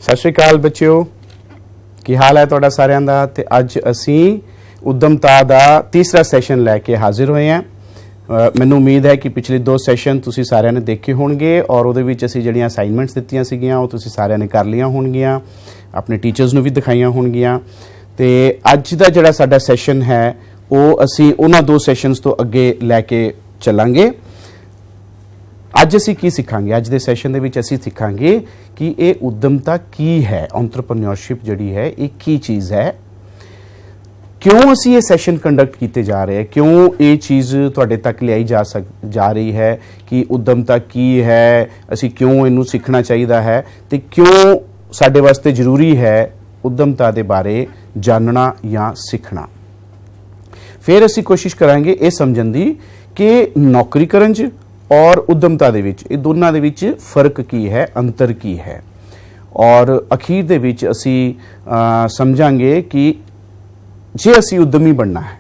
सत श्री अकाल बच्चों, की हाल है तुहाडा सारिਆਂ ਦਾ। ਤੇ ਅੱਜ ਅਸੀਂ ਉਦਮਤਾ ਦਾ ਤੀਸਰਾ ਸੈਸ਼ਨ ਲੈ ਕੇ ਹਾਜ਼ਰ ਹੋਏ ਹਾਂ। ਮੈਨੂੰ ਉਮੀਦ ਹੈ ਕਿ ਪਿਛਲੇ ਦੋ ਸੈਸ਼ਨ ਤੁਸੀਂ ਸਾਰਿਆਂ ਨੇ ਦੇਖੇ ਹੋਣਗੇ ਔਰ ਉਹਦੇ ਵਿੱਚ ਅਸੀਂ ਜਿਹੜੀਆਂ ਅਸਾਈਨਮੈਂਟਸ ਦਿੱਤੀਆਂ ਸੀਗੀਆਂ ਉਹ ਤੁਸੀਂ ਸਾਰਿਆਂ ਨੇ ਕਰ ਲਈਆਂ ਹੋਣਗੀਆਂ, ਆਪਣੇ ਟੀਚਰਸ ਨੂੰ ਵੀ ਦਿਖਾਈਆਂ ਹੋਣਗੀਆਂ। ਤੇ ਅੱਜ ਦਾ ਜਿਹੜਾ ਸਾਡਾ ਸੈਸ਼ਨ ਹੈ ਉਹ ਅਸੀਂ ਉਹਨਾਂ ਦੋ ਸੈਸ਼ਨਸ ਤੋਂ ਅੱਗੇ ਲੈ ਕੇ ਚੱਲਾਂਗੇ। ਅੱਜ ਅਸੀਂ ਕੀ ਸਿੱਖਾਂਗੇ? ਅੱਜ ਦੇ ਸੈਸ਼ਨ ਦੇ ਵਿੱਚ ਅਸੀਂ ਸਿੱਖਾਂਗੇ ਕਿ ਇਹ ਉਦਮਤਾ ਕੀ ਹੈ, ਐਂਟਰਪ੍ਰੀਨਿਓਰਸ਼ਿਪ ਜਿਹੜੀ ਹੈ ਇਹ ਕੀ ਚੀਜ਼ ਹੈ, ਕਿਉਂ ਅਸੀਂ ਇਹ ਸੈਸ਼ਨ ਕੰਡਕਟ ਕੀਤੇ ਜਾ ਰਹੇ, ਕਿਉਂ ਇਹ ਚੀਜ਼ ਤੁਹਾਡੇ ਤੱਕ ਲਿਆਈ ਜਾ ਰਹੀ ਹੈ ਕਿ ਉਦਮਤਾ ਕੀ ਹੈ, ਅਸੀਂ ਕਿਉਂ ਇਹਨੂੰ ਸਿੱਖਣਾ ਚਾਹੀਦਾ ਹੈ ਤੇ ਕਿਉਂ ਸਾਡੇ ਵਾਸਤੇ ਜ਼ਰੂਰੀ ਹੈ ਉਦਮਤਾ ਦੇ ਬਾਰੇ ਜਾਣਨਾ ਜਾਂ ਸਿੱਖਣਾ। ਫਿਰ ਅਸੀਂ ਕੋਸ਼ਿਸ਼ ਕਰਾਂਗੇ ਇਹ ਸਮਝਣ ਦੀ ਕਿ ਨੌਕਰੀ ਕਰਨ 'ਚ और उद्यमता दे विच ये दोनों दे विच फर्क की है, अंतर की है, और अखीर दे विच असी समझांगे कि जे असी उद्यमी बनना है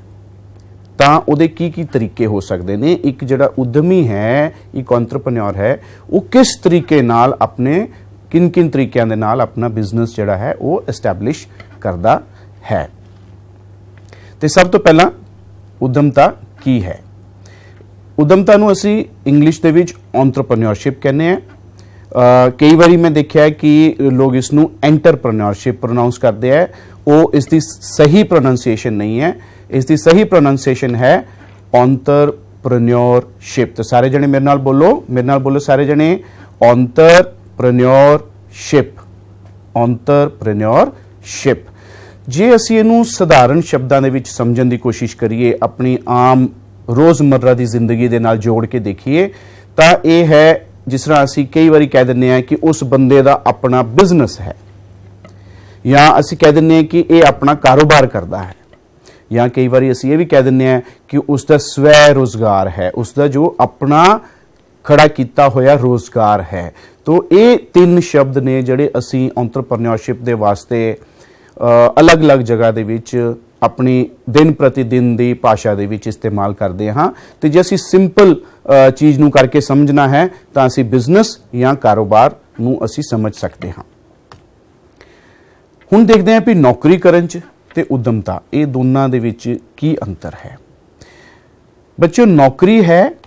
तां उहदे की तरीके हो सकते हैं। एक जिहड़ा उद्यमी है, एक एंटरप्रेन्योर है, वो किस तरीके नाल अपने किन किन तरीकों दे नाल अपना बिजनेस जिहड़ा है वो एस्टैबलिश करदा है। ते सब तो पहला उद्यमता की है? उद्यमता नूं असी इंग्लिश दे विच एंटरप्रेन्योरशिप कहने हैं। कई बारी मैं देखा है कि लोग इसनूं एंटरप्रेन्योरशिप प्रोनाउंस करते हैं, वो इसकी सही प्रोनाउंसिएशन नहीं है। इसकी सही प्रोनाउंसिएशन है एंटरप्रेन्योरशिप। तो सारे जने मेरे नाल बोलो सारे जने, एंटरप्रेन्योरशिप, एंटरप्रेन्योरशिप। जे असी इहनूं सधारण शब्दां दे विच समझण दी कोशिश करिए, अपनी आम रोज़मर्रा की जिंदगी के नाल जोड़ के देखिए तो यह है जिस तरह असी कई बार कह दें कि उस बंदे का अपना बिजनेस है, या असी कह दें कि यह अपना कारोबार करता है, या कई बार असी ये भी कह दें कि उसका स्वै रोजगार है, उसका जो अपना खड़ा किया होया रोजगार है। तो ये तीन शब्द ने जिहड़े असी एंटरप्रेन्योरशिप के वास्ते अलग अलग जगह दे विच अपनी दिन प्रतिदिन की भाषा दे विच इस्तेमाल करते हाँ। तो जे असी सिंपल चीज़ नूं करके समझना है तो असी बिजनेस या कारोबार नूं असी समझ सकते हाँ। हुण देखते हैं भी नौकरी करन च ते उद्यमता, ये दोनों दे विच की अंतर है। बच्चों, नौकरी है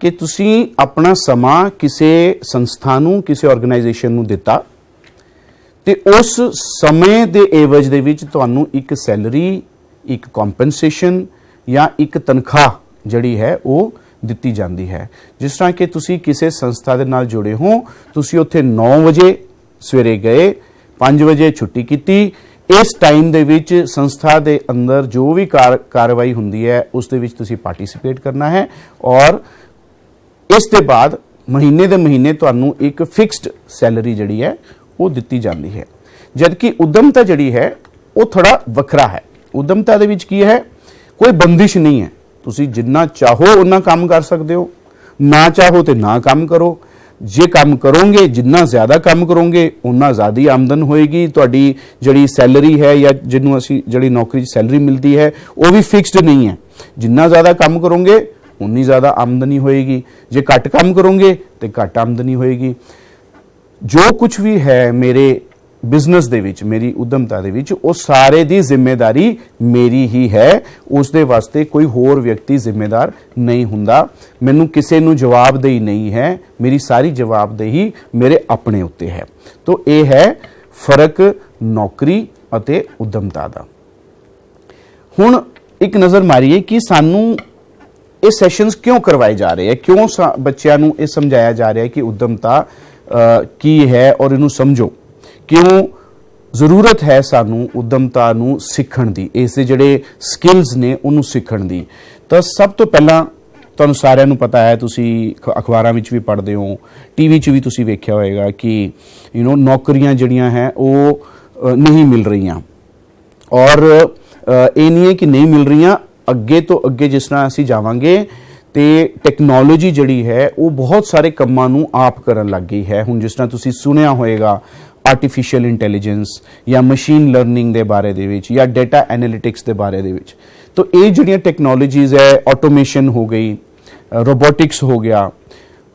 कि तुसी अपना समा किसी संस्था नूं, किसी ऑर्गेनाइजेशन नूं दिता ते उस समय दे एवज दे विच तुहानूं एक सैलरी, एक कॉम्पनसेशन या एक तनख्वाह जिहड़ी है वो दित्ती जाती है। जिस तरह कि तुसी किसी संस्था दे नाल जुड़े हो, तुसी उत्थे 9 बजे सवेरे गए, 5 बजे छुट्टी की, इस टाइम दे विच संस्था दे अंदर जो भी कार्रवाई हुंदी है उस दे विच तुसी पार्टिसिपेट करना है, और इस दे बाद महीने दे महीने तुहानूं एक फिक्सड सैलरी जिहड़ी है वो दित्ती जाती है। जबकि उद्यमता जिहड़ी है वो थोड़ा वखरा है। उद्यमता दे विच की है, कोई बंदिश नहीं है, तुसी जिन्ना चाहो उन्ना काम कर सकते हो, ना चाहो तो ना काम करो। जे काम करोगे, जिन्ना ज़्यादा काम करोगे उन्ना ज़्यादा ही आमदन होएगी। तुहाडी जिहड़ी सैलरी है या जिन्हों असी जिहड़ी नौकरी सैलरी मिलती है वो भी फिक्सड नहीं है। जिन्ना ज़्यादा काम करोगे उन्नी ज़्यादा आमदनी होएगी, जे घट काम करोगे तो घट आमदनी होएगी। जो कुछ भी है मेरे बिजनेस दे विच, मेरी उद्यमता दे विच, वो सारे दी जिम्मेदारी मेरी ही है, उस दे वास्ते कोई होर व्यक्ति जिम्मेदार नहीं हुंदा। मैनू किसी नू जवाबदेही नहीं है, मेरी सारी जवाबदेही मेरे अपने उत्ते है। तो ये है फर्क नौकरी अते उद्यमता दा। हुण एक नज़र मारीए कि सानू ये सैशनस क्यों करवाए जा रहे हैं, क्यों बच्चों नू ये समझाया जा रहा है कि उद्यमता की है और इनू समझो, क्यों जरूरत है सानू उद्यमता नू सीखण दी, इस जिहड़े स्किल्स ने उन्होंने सीखण दी। तो सब तो पहला तुहानू सारिआं नू पता है, तुसी अखबारां विच भी पढ़दे हो, टीवी च भी तुसी वेख्या होएगा कि नौकरियां जिहड़ियां है वो नहीं मिल रही, और ये नहीं है कि नहीं मिल रही, अगे तो अगे जिस तरह असीं जावांगे तो टैक्नोलॉजी जिहड़ी है वो बहुत सारे कामां नूं आप करन लग गई है। हुण जिस तरह तुसीं सुनिया होएगा आर्टिफिशियल इंटैलीजेंस या मशीन लर्निंग दे बारे दे विच या डेटा एनालिटिक्स दे बारे दे विच, तो ये जिहड़ियां टैक्नोलॉजीज़ है, ऑटोमेशन हो गई, रोबोटिक्स हो गया,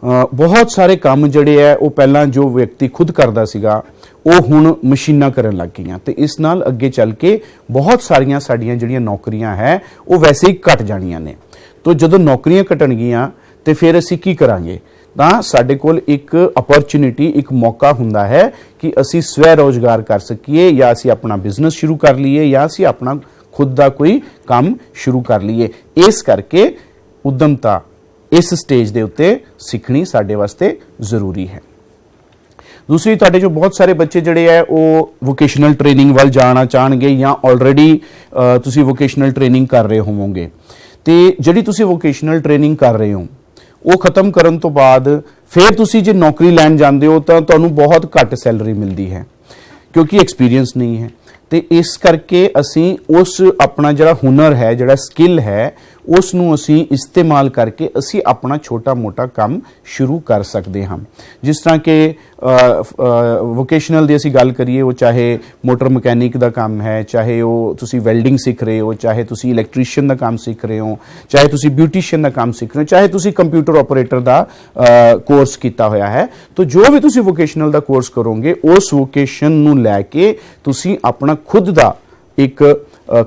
बहुत सारे काम जिहड़े है वो पहलां जो व्यक्ति खुद करदा सीगा ਉਹ ਹੁਣ ਮਸ਼ੀਨਾਂ ਕਰਨ ਲੱਗ ਗਈਆਂ ਤੇ ਇਸ ਨਾਲ ਅੱਗੇ ਚੱਲ ਕੇ ਬਹੁਤ ਸਾਰੀਆਂ ਸਾਡੀਆਂ ਜਿਹੜੀਆਂ ਨੌਕਰੀਆਂ ਹੈ ਉਹ ਵੈਸੇ ਹੀ ਘਟ ਜਾਣੀਆਂ ਨੇ। ਤੋ ਜਦੋਂ ਨੌਕਰੀਆਂ ਘਟਣਗੀਆਂ ਤੇ ਫਿਰ ਅਸੀਂ ਕੀ ਕਰਾਂਗੇ? ਤਾਂ ਸਾਡੇ ਕੋਲ ਇੱਕ ਅਪਰਚੂਨਿਟੀ, ਇੱਕ ਮੌਕਾ ਹੁੰਦਾ ਹੈ ਕਿ ਅਸੀਂ ਸਵੈ ਰੋਜ਼ਗਾਰ ਕਰ ਸਕੀਏ, ਜਾਂ ਅਸੀਂ ਆਪਣਾ ਬਿਜ਼ਨਸ ਸ਼ੁਰੂ ਕਰ ਲਈਏ, ਜਾਂ ਅਸੀਂ ਆਪਣਾ ਖੁਦ ਦਾ ਕੋਈ ਕੰਮ ਸ਼ੁਰੂ ਕਰ ਲਈਏ। ਇਸ ਕਰਕੇ ਉਦਮਤਾ ਇਸ ਸਟੇਜ ਦੇ ਉੱਤੇ ਸਿੱਖਣੀ ਸਾਡੇ ਵਾਸਤੇ ਜ਼ਰੂਰੀ ਹੈ। ਦੂਸਰੀ, ਤੁਹਾਡੇ ਜੋ ਬਹੁਤ ਸਾਰੇ ਬੱਚੇ ਜਿਹੜੇ ਹੈ ਉਹ ਵੋਕੇਸ਼ਨਲ ਟ੍ਰੇਨਿੰਗ ਵੱਲ ਜਾਣਾ ਚਾਹਣਗੇ, ਜਾਂ ਆਲਰੇਡੀ ਤੁਸੀਂ ਵੋਕੇਸ਼ਨਲ ਟ੍ਰੇਨਿੰਗ ਕਰ ਰਹੇ ਹੋਵੋਗੇ, ਤੇ ਜਿਹੜੀ ਤੁਸੀਂ ਵੋਕੇਸ਼ਨਲ ਟ੍ਰੇਨਿੰਗ ਕਰ ਰਹੇ ਹੋ ਉਹ ਖਤਮ ਕਰਨ ਤੋਂ ਬਾਅਦ ਫਿਰ ਤੁਸੀਂ ਜੇ ਨੌਕਰੀ ਲੈਣ ਜਾਂਦੇ ਹੋ ਤਾਂ ਤੁਹਾਨੂੰ ਬਹੁਤ ਘੱਟ ਸੈਲਰੀ ਮਿਲਦੀ ਹੈ, ਕਿਉਂਕਿ ਐਕਸਪੀਰੀਅੰਸ ਨਹੀਂ ਹੈ। ਤੇ ਇਸ ਕਰਕੇ ਅਸੀਂ ਉਸ ਆਪਣਾ ਜਿਹੜਾ ਹੁਨਰ ਹੈ, ਜਿਹੜਾ ਸਕਿੱਲ ਹੈ, ਉਸ ਨੂੰ ਅਸੀਂ ਇਸਤੇਮਾਲ ਕਰਕੇ ਅਸੀਂ ਆਪਣਾ ਛੋਟਾ ਮੋਟਾ ਕੰਮ ਸ਼ੁਰੂ ਕਰ ਸਕਦੇ ਹਾਂ। ਜਿਸ ਤਰ੍ਹਾਂ ਕਿ ਵੋਕੇਸ਼ਨਲ ਦੀ ਅਸੀਂ ਗੱਲ ਕਰੀਏ, ਉਹ ਚਾਹੇ ਮੋਟਰ ਮਕੈਨਿਕ ਦਾ ਕੰਮ ਹੈ, ਚਾਹੇ ਉਹ ਤੁਸੀਂ ਵੈਲਡਿੰਗ ਸਿੱਖ ਰਹੇ ਹੋ, ਚਾਹੇ ਤੁਸੀਂ ਇਲੈਕਟ੍ਰੀਸ਼ੀਅਨ ਦਾ ਕੰਮ ਸਿੱਖ ਰਹੇ ਹੋ, ਚਾਹੇ ਤੁਸੀਂ ਬਿਊਟੀਸ਼ੀਅਨ ਦਾ ਕੰਮ ਸਿੱਖ ਰਹੇ ਹੋ, ਚਾਹੇ ਤੁਸੀਂ ਕੰਪਿਊਟਰ ਆਪਰੇਟਰ ਦਾ ਕੋਰਸ ਕੀਤਾ ਹੋਇਆ ਹੈ। ਤਾਂ ਜੋ ਵੀ ਤੁਸੀਂ ਵੋਕੇਸ਼ਨਲ ਦਾ ਕੋਰਸ ਕਰੋਗੇ, ਉਸ ਵੋਕੇਸ਼ਨ ਨੂੰ ਲੈ ਕੇ ਤੁਸੀਂ ਆਪਣਾ ਖੁਦ ਦਾ ਇੱਕ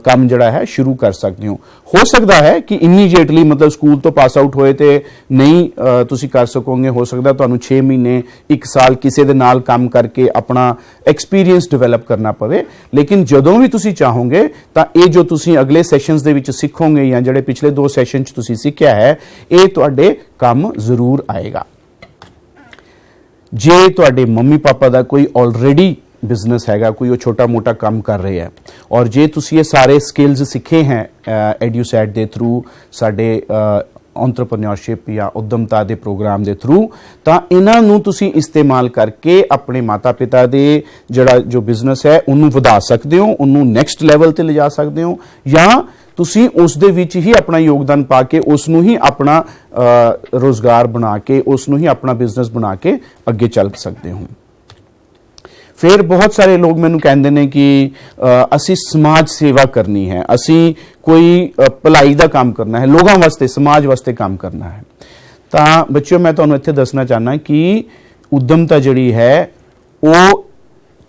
ਕੰਮ ਜਿਹੜਾ ਹੈ ਸ਼ੁਰੂ ਕਰ ਸਕਦੇ ਹੋ ਸਕਦਾ ਹੈ ਕਿ ਇਮੀਡੀਏਟਲੀ ਮਤਲਬ ਸਕੂਲ ਤੋਂ ਪਾਸ ਆਊਟ ਹੋਏ ਤੇ ਨਹੀਂ ਤੁਸੀਂ ਕਰ ਸਕੋਗੇ। ਹੋ ਸਕਦਾ ਤੁਹਾਨੂੰ 6 ਮਹੀਨੇ 1 ਸਾਲ ਕਿਸੇ ਦੇ ਨਾਲ ਕੰਮ ਕਰਕੇ ਆਪਣਾ ਐਕਸਪੀਰੀਅੰਸ ਡਿਵੈਲਪ ਕਰਨਾ ਪਵੇ। ਲੇਕਿਨ ਜਦੋਂ ਵੀ ਤੁਸੀਂ ਚਾਹੋਗੇ ਤਾਂ ਇਹ ਜੋ ਤੁਸੀਂ ਅਗਲੇ ਸੈਸ਼ਨਸ ਦੇ ਵਿੱਚ ਸਿੱਖੋਗੇ, ਜਾਂ ਜਿਹੜੇ ਪਿਛਲੇ 2 ਸੈਸ਼ਨ 'ਚ ਤੁਸੀਂ ਸਿੱਖਿਆ ਹੈ, ਇਹ ਤੁਹਾਡੇ ਕੰਮ ਜ਼ਰੂਰ ਆਏਗਾ। ਜੇ ਤੁਹਾਡੇ ਮੰਮੀ ਪਾਪਾ ਦਾ ਕੋਈ ਆਲਰੇਡੀ ਬਿਜ਼ਨਸ ਹੈਗਾ, ਕੋਈ ਉਹ ਛੋਟਾ ਮੋਟਾ ਕੰਮ ਕਰ ਰਹੇ ਹੈ, ਔਰ ਜੇ ਤੁਸੀਂ ਇਹ ਸਾਰੇ ਸਕਿੱਲਸ ਸਿੱਖੇ ਹੈ ਐਡੂਸੈਟ ਦੇ ਥਰੂ, ਸਾਡੇ ਐਂਟਰਪ੍ਰੀਨਿਓਰਸ਼ਿਪ ਜਾਂ ਉਦਮਤਾ ਦੇ ਪ੍ਰੋਗਰਾਮ ਦੇ ਥਰੂ, ਤਾਂ ਇਹਨਾਂ ਨੂੰ ਤੁਸੀਂ ਇਸਤੇਮਾਲ ਕਰਕੇ ਆਪਣੇ ਮਾਤਾ ਪਿਤਾ ਦੇ ਜਿਹੜਾ ਜੋ ਬਿਜ਼ਨਸ ਹੈ ਉਹਨੂੰ ਵਧਾ ਸਕਦੇ ਹੋ, ਉਹਨੂੰ ਨੈਕਸਟ ਲੈਵਲ ਤੇ ਲਿਜਾ ਸਕਦੇ ਹੋ, ਜਾਂ ਤੁਸੀਂ ਉਸ ਦੇ ਵਿੱਚ ਹੀ ਆਪਣਾ ਯੋਗਦਾਨ ਪਾ ਕੇ ਉਸ ਨੂੰ ਹੀ ਆਪਣਾ ਰੋਜ਼ਗਾਰ ਬਣਾ ਕੇ, ਉਸ ਨੂੰ ਹੀ ਆਪਣਾ ਬਿਜ਼ਨਸ ਬਣਾ ਕੇ ਅੱਗੇ ਚੱਲ ਸਕਦੇ ਹੋ। ਫਿਰ ਬਹੁਤ ਸਾਰੇ ਲੋਕ ਮੈਨੂੰ ਕਹਿੰਦੇ ਨੇ ਕਿ ਅਸੀਂ ਸਮਾਜ ਸੇਵਾ ਕਰਨੀ ਹੈ, ਅਸੀਂ ਕੋਈ ਭਲਾਈ ਦਾ ਕੰਮ ਕਰਨਾ ਹੈ, ਲੋਕਾਂ ਵਾਸਤੇ, ਸਮਾਜ ਵਾਸਤੇ ਕੰਮ ਕਰਨਾ ਹੈ। ਤਾਂ ਬੱਚਿਓ, ਮੈਂ ਤੁਹਾਨੂੰ ਇੱਥੇ ਦੱਸਣਾ ਚਾਹਨਾ ਕਿ ਉਦਮਤਾ ਜਿਹੜੀ ਹੈ ਉਹ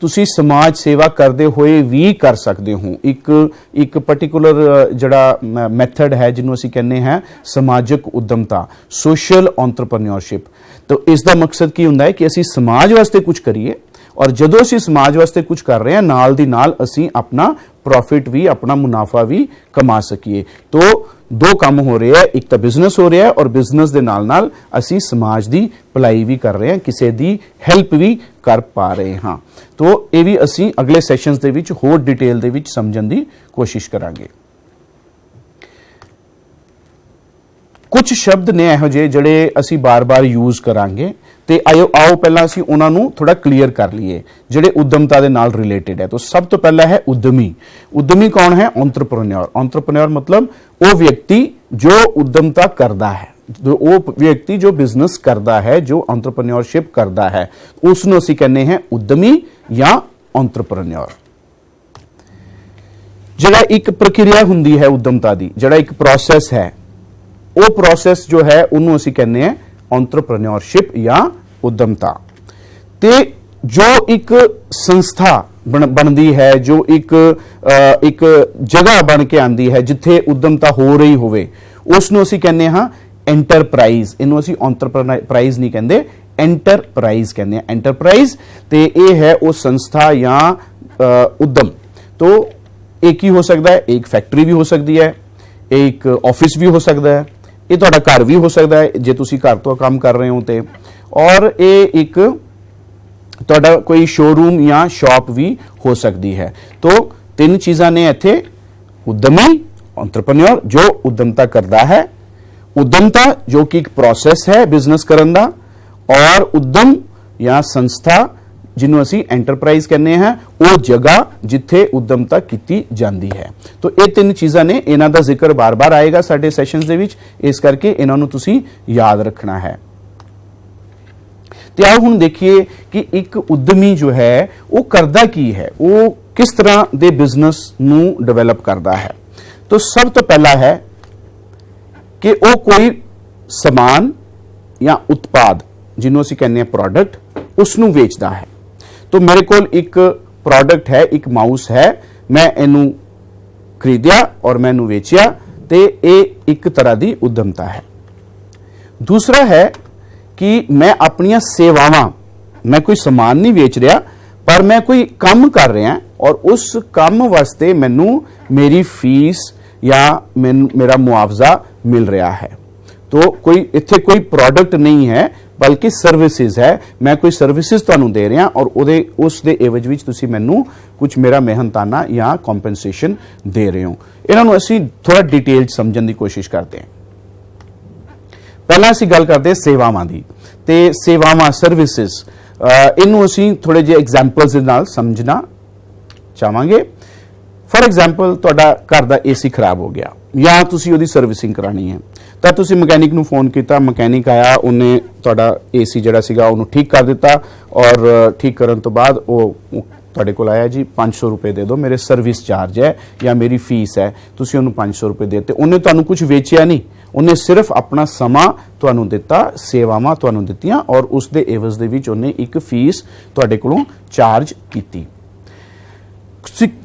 ਤੁਸੀਂ ਸਮਾਜ ਸੇਵਾ ਕਰਦੇ ਹੋਏ ਵੀ ਕਰ ਸਕਦੇ ਹੋ। ਇੱਕ ਪਾਰਟਿਕੂਲਰ ਜਿਹੜਾ ਮੈਥਡ ਹੈ ਜਿਹਨੂੰ ਅਸੀਂ ਕਹਿੰਦੇ ਹਾਂ ਸਮਾਜਿਕ ਉਦਮਤਾ, ਸੋਸ਼ਲ ਐਂਟਰਪ੍ਰੀਨਿਓਰਸ਼ਿਪ। ਤਾਂ ਇਸ ਦਾ ਮਕਸਦ ਕੀ ਹੁੰਦਾ ਹੈ ਕਿ ਅਸੀਂ ਸਮਾਜ ਵਾਸਤੇ ਕੁਝ ਕਰੀਏ, ਔਰ ਜਦੋਂ ਅਸੀਂ ਸਮਾਜ ਵਾਸਤੇ ਕੁਝ ਕਰ ਰਹੇ ਹਾਂ ਨਾਲ ਦੀ ਨਾਲ ਅਸੀਂ ਆਪਣਾ ਪ੍ਰੋਫਿਟ ਵੀ, ਆਪਣਾ ਮੁਨਾਫਾ ਵੀ ਕਮਾ ਸਕੀਏ। ਤੋ 2 ਕੰਮ ਹੋ ਰਹੇ ਹੈ, ਇੱਕ ਤਾਂ ਬਿਜ਼ਨਸ ਹੋ ਰਿਹਾ ਹੈ ਔਰ ਬਿਜ਼ਨਸ ਦੇ ਨਾਲ ਨਾਲ ਅਸੀਂ ਸਮਾਜ ਦੀ ਭਲਾਈ ਵੀ ਕਰ ਰਹੇ ਹਾਂ, ਕਿਸੇ ਦੀ ਹੈਲਪ ਵੀ ਕਰ ਪਾ ਰਹੇ ਹਾਂ। ਤੋ ਇਹ ਵੀ ਅਸੀਂ ਅਗਲੇ ਸੈਸ਼ਨਸ ਦੇ ਵਿੱਚ ਹੋਰ ਡਿਟੇਲ ਦੇ ਵਿੱਚ ਸਮਝਣ ਦੀ ਕੋਸ਼ਿਸ਼ ਕਰਾਂਗੇ। ਕੁਝ ਸ਼ਬਦ ਨੇ ਇਹੋ ਜਿਹੇ ਜਿਹੜੇ ਅਸੀਂ ਬਾਰ-ਬਾਰ ਯੂਜ਼ ਕਰਾਂਗੇ, ਤੇ ਆਓ ਪਹਿਲਾਂ ਅਸੀਂ ਉਹਨਾਂ ਨੂੰ ਥੋੜਾ ਕਲੀਅਰ ਕਰ ਲਈਏ ਜਿਹੜੇ ਉਦਮਤਾ ਦੇ ਨਾਲ ਰਿਲੇਟਡ ਹੈ। ਤਾਂ ਸਭ ਤੋਂ ਪਹਿਲਾਂ ਹੈ ਉਦਮੀ। ਉਦਮੀ ਕੌਣ ਹੈ? ਐਂਟਰਪ੍ਰੀਨਿਓਰ। ਐਂਟਰਪ੍ਰੀਨਿਓਰ ਮਤਲਬ ਉਹ ਵਿਅਕਤੀ ਜੋ ਉਦਮਤਾ ਕਰਦਾ ਹੈ, ਉਹ ਵਿਅਕਤੀ ਜੋ ਬਿਜ਼ਨਸ ਕਰਦਾ ਹੈ, ਜੋ ਐਂਟਰਪ੍ਰੀਨਿਓਰਸ਼ਿਪ ਕਰਦਾ ਹੈ, ਉਸ ਨੂੰ ਅਸੀਂ ਕਹਿੰਦੇ ਹਾਂ ਉਦਮੀ ਜਾਂ ਐਂਟਰਪ੍ਰੀਨਿਓਰ। ਜਿਹੜਾ ਇੱਕ ਪ੍ਰਕਿਰਿਆ ਹੁੰਦੀ ਹੈ ਉਦਮਤਾ ਦੀ, ਜਿਹੜਾ ਇੱਕ ਪ੍ਰੋਸੈਸ ਹੈ, ਉਹ ਪ੍ਰੋਸੈਸ ਜੋ ਹੈ ਉਹਨੂੰ ਅਸੀਂ ਕਹਿੰਦੇ ਹਾਂ एंटरप्रेन्योरशिप या उद्यमता। ते जो एक संस्था बनती है, जो एक जगह बन के आती है जिथे उद्यमता हो रही होवे, उसनों असीं कहने हाँ एंटरप्राइज। इनू असीं एंटरप्राइज नहीं कहते, एंटरप्राइज कहते हैं। एंटरप्राइज ते ये है वो संस्था या उद्यम। तो एक ही हो सकता है, एक फैक्ट्री भी हो सकती है, एक ऑफिस भी हो सकता है, ये तुहाडा घर भी हो सकता है जे तुसीं घर तो काम कर रहे हो ते, और ये एक तुहाडा कोई शोरूम या शॉप भी हो सकती है। तो 3 चीज़ां ने इत्थे, उद्यमी एंटरप्रेन्योर जो उद्यमता करता है, उद्यमता जो कि एक प्रोसैस है बिजनेस करन दा, और उद्यम या संस्था जिन्हों असी एंटरप्राइज कहने हैं वो जगह जिथे उद्यमता की जाती है। तो ये 3 चीज़ां ने, इन्हां दा जिक्र बार बार आएगा साडे सैशनस दे विच, इस करके इन्हां नूं तुसीं याद रखना है। तो आओ हुण देखिए कि एक उद्यमी जो है वो करदा की है, वो किस तरह दे बिजनेस नूं डिवेलप करदा है। तो सब तो पहला है कि वो कोई समान या उत्पाद जिन्हों असीं कहने प्रोडक्ट उसनूं वेचदा है। तो तो मेरे कोल एक प्रोडक्ट है, एक माउस है, मैं इनू खरीदिया और मैं इनू वेचिया, ते ये एक तरह की उद्यमता है। दूसरा है कि मैं अपनी सेवावां, मैं कोई समान नहीं वेच रहा पर मैं कोई काम कर रहा और उस काम वास्ते मैनू मेरी फीस या मेरा मुआवजा मिल रहा है। तो कोई इत्थे कोई प्रोडक्ट नहीं है बल्कि सर्विसेज है, मैं कोई सर्विसेज तुहानू दे रहा और उस दे एवज विच तुसी मैनू कुछ मेरा मेहनताना या कॉम्पनसेशन दे रहे हो। इन्होंने असी थोड़ा डिटेल समझने की कोशिश करते हैं। पहला असी गल करते हैं सेवावां दी, ते सेवावां सर्विसेज इनू असी थोड़े जे एग्जाम्पल्स दे नाल समझना चाहांगे। फॉर एग्जाम्पल तुहाडा घर दा एसी खराब हो गया या तुसी उहदी सर्विसिंग करानी है, तो तुसी मकैनिक नू फोन किया, मकैनिक आया, उन्हें तुहाडा एसी जिहड़ा सीगा उहनू ठीक कर दिता और ठीक करन तो बाद वो तुहाडे कोल आया जी 500 रुपए दे दो, मेरे सर्विस चार्ज है या मेरी फीस है, तुसी उहनू 500 रुपए देते। उन्हें तुहानू कुछ वेचिया नहीं, उन्हें सिर्फ अपना समा तुहानू दिता, सेवावां तुहानू दित्तियां और उस दे एवज दे विच उन्हें एक फीस तुहाडे कोलों चार्ज कीती।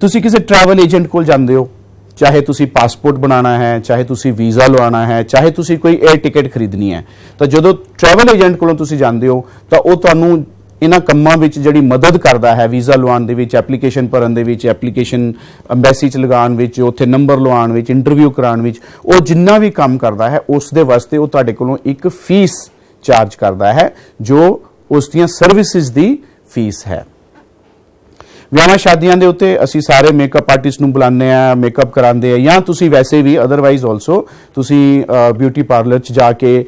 तुसी किसी ट्रैवल एजेंट कोल जांदे हो, चाहे तुसी पासपोर्ट बनाना है, चाहे तुसी वीज़ा लवाना है, चाहे तुसी कोई एयर टिकट खरीदनी है, तो जदों ट्रैवल एजेंट कोलों तुसी जांदे हो तो वो तुहानू इन्हां कम्मां विच जिहड़ी मदद करदा है, वीज़ा लवाउण दे विच, एप्लीकेशन भरन दे विच, एप्लीकेशन अंबैसी च लगाउण विच, उत्थे नंबर लवाउण विच, इंटरव्यू कराउण विच, वो जिन्ना भी काम करदा है उस दे वास्ते वो तुहाडे कोलों एक फीस चार्ज करदा है जो उस दियां सर्विसेज दी फीस है। विआहां शादियां दे उत्ते असी सारे मेकअप आर्टिस्ट नूं बुलाने आ, मेकअप करांदे आ, या तुसी वैसे भी अदरवाइज ऑल्सो तुसी ब्यूटी पार्लर च जाके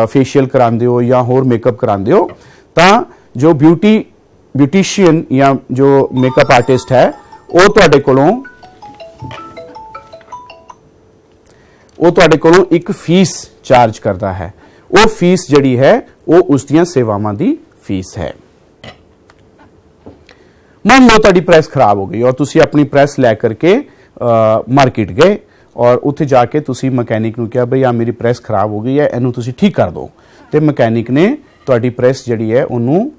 फेशियल करांदे हो या होर मेकअप करांदे हो, तां जो ब्यूटिशियन या जो मेकअप आर्टिस्ट है वो तुहाडे कोलों एक फीस चार्ज करता है। वो फीस जिहड़ी है वो उस दियां सेवावां दी फीस है। मान लो तुहाडी प्रेस खराब हो गई और तुसी अपनी प्रेस लै करके मार्केट गए और उत्थे जाके तुसी मकैनिक नूं कहा बई आ मेरी प्रेस खराब हो गई है, इनू तुसी ठीक कर दो, ते मकैनिक ने तुहाडी प्रेस जिहड़ी है उन्होंने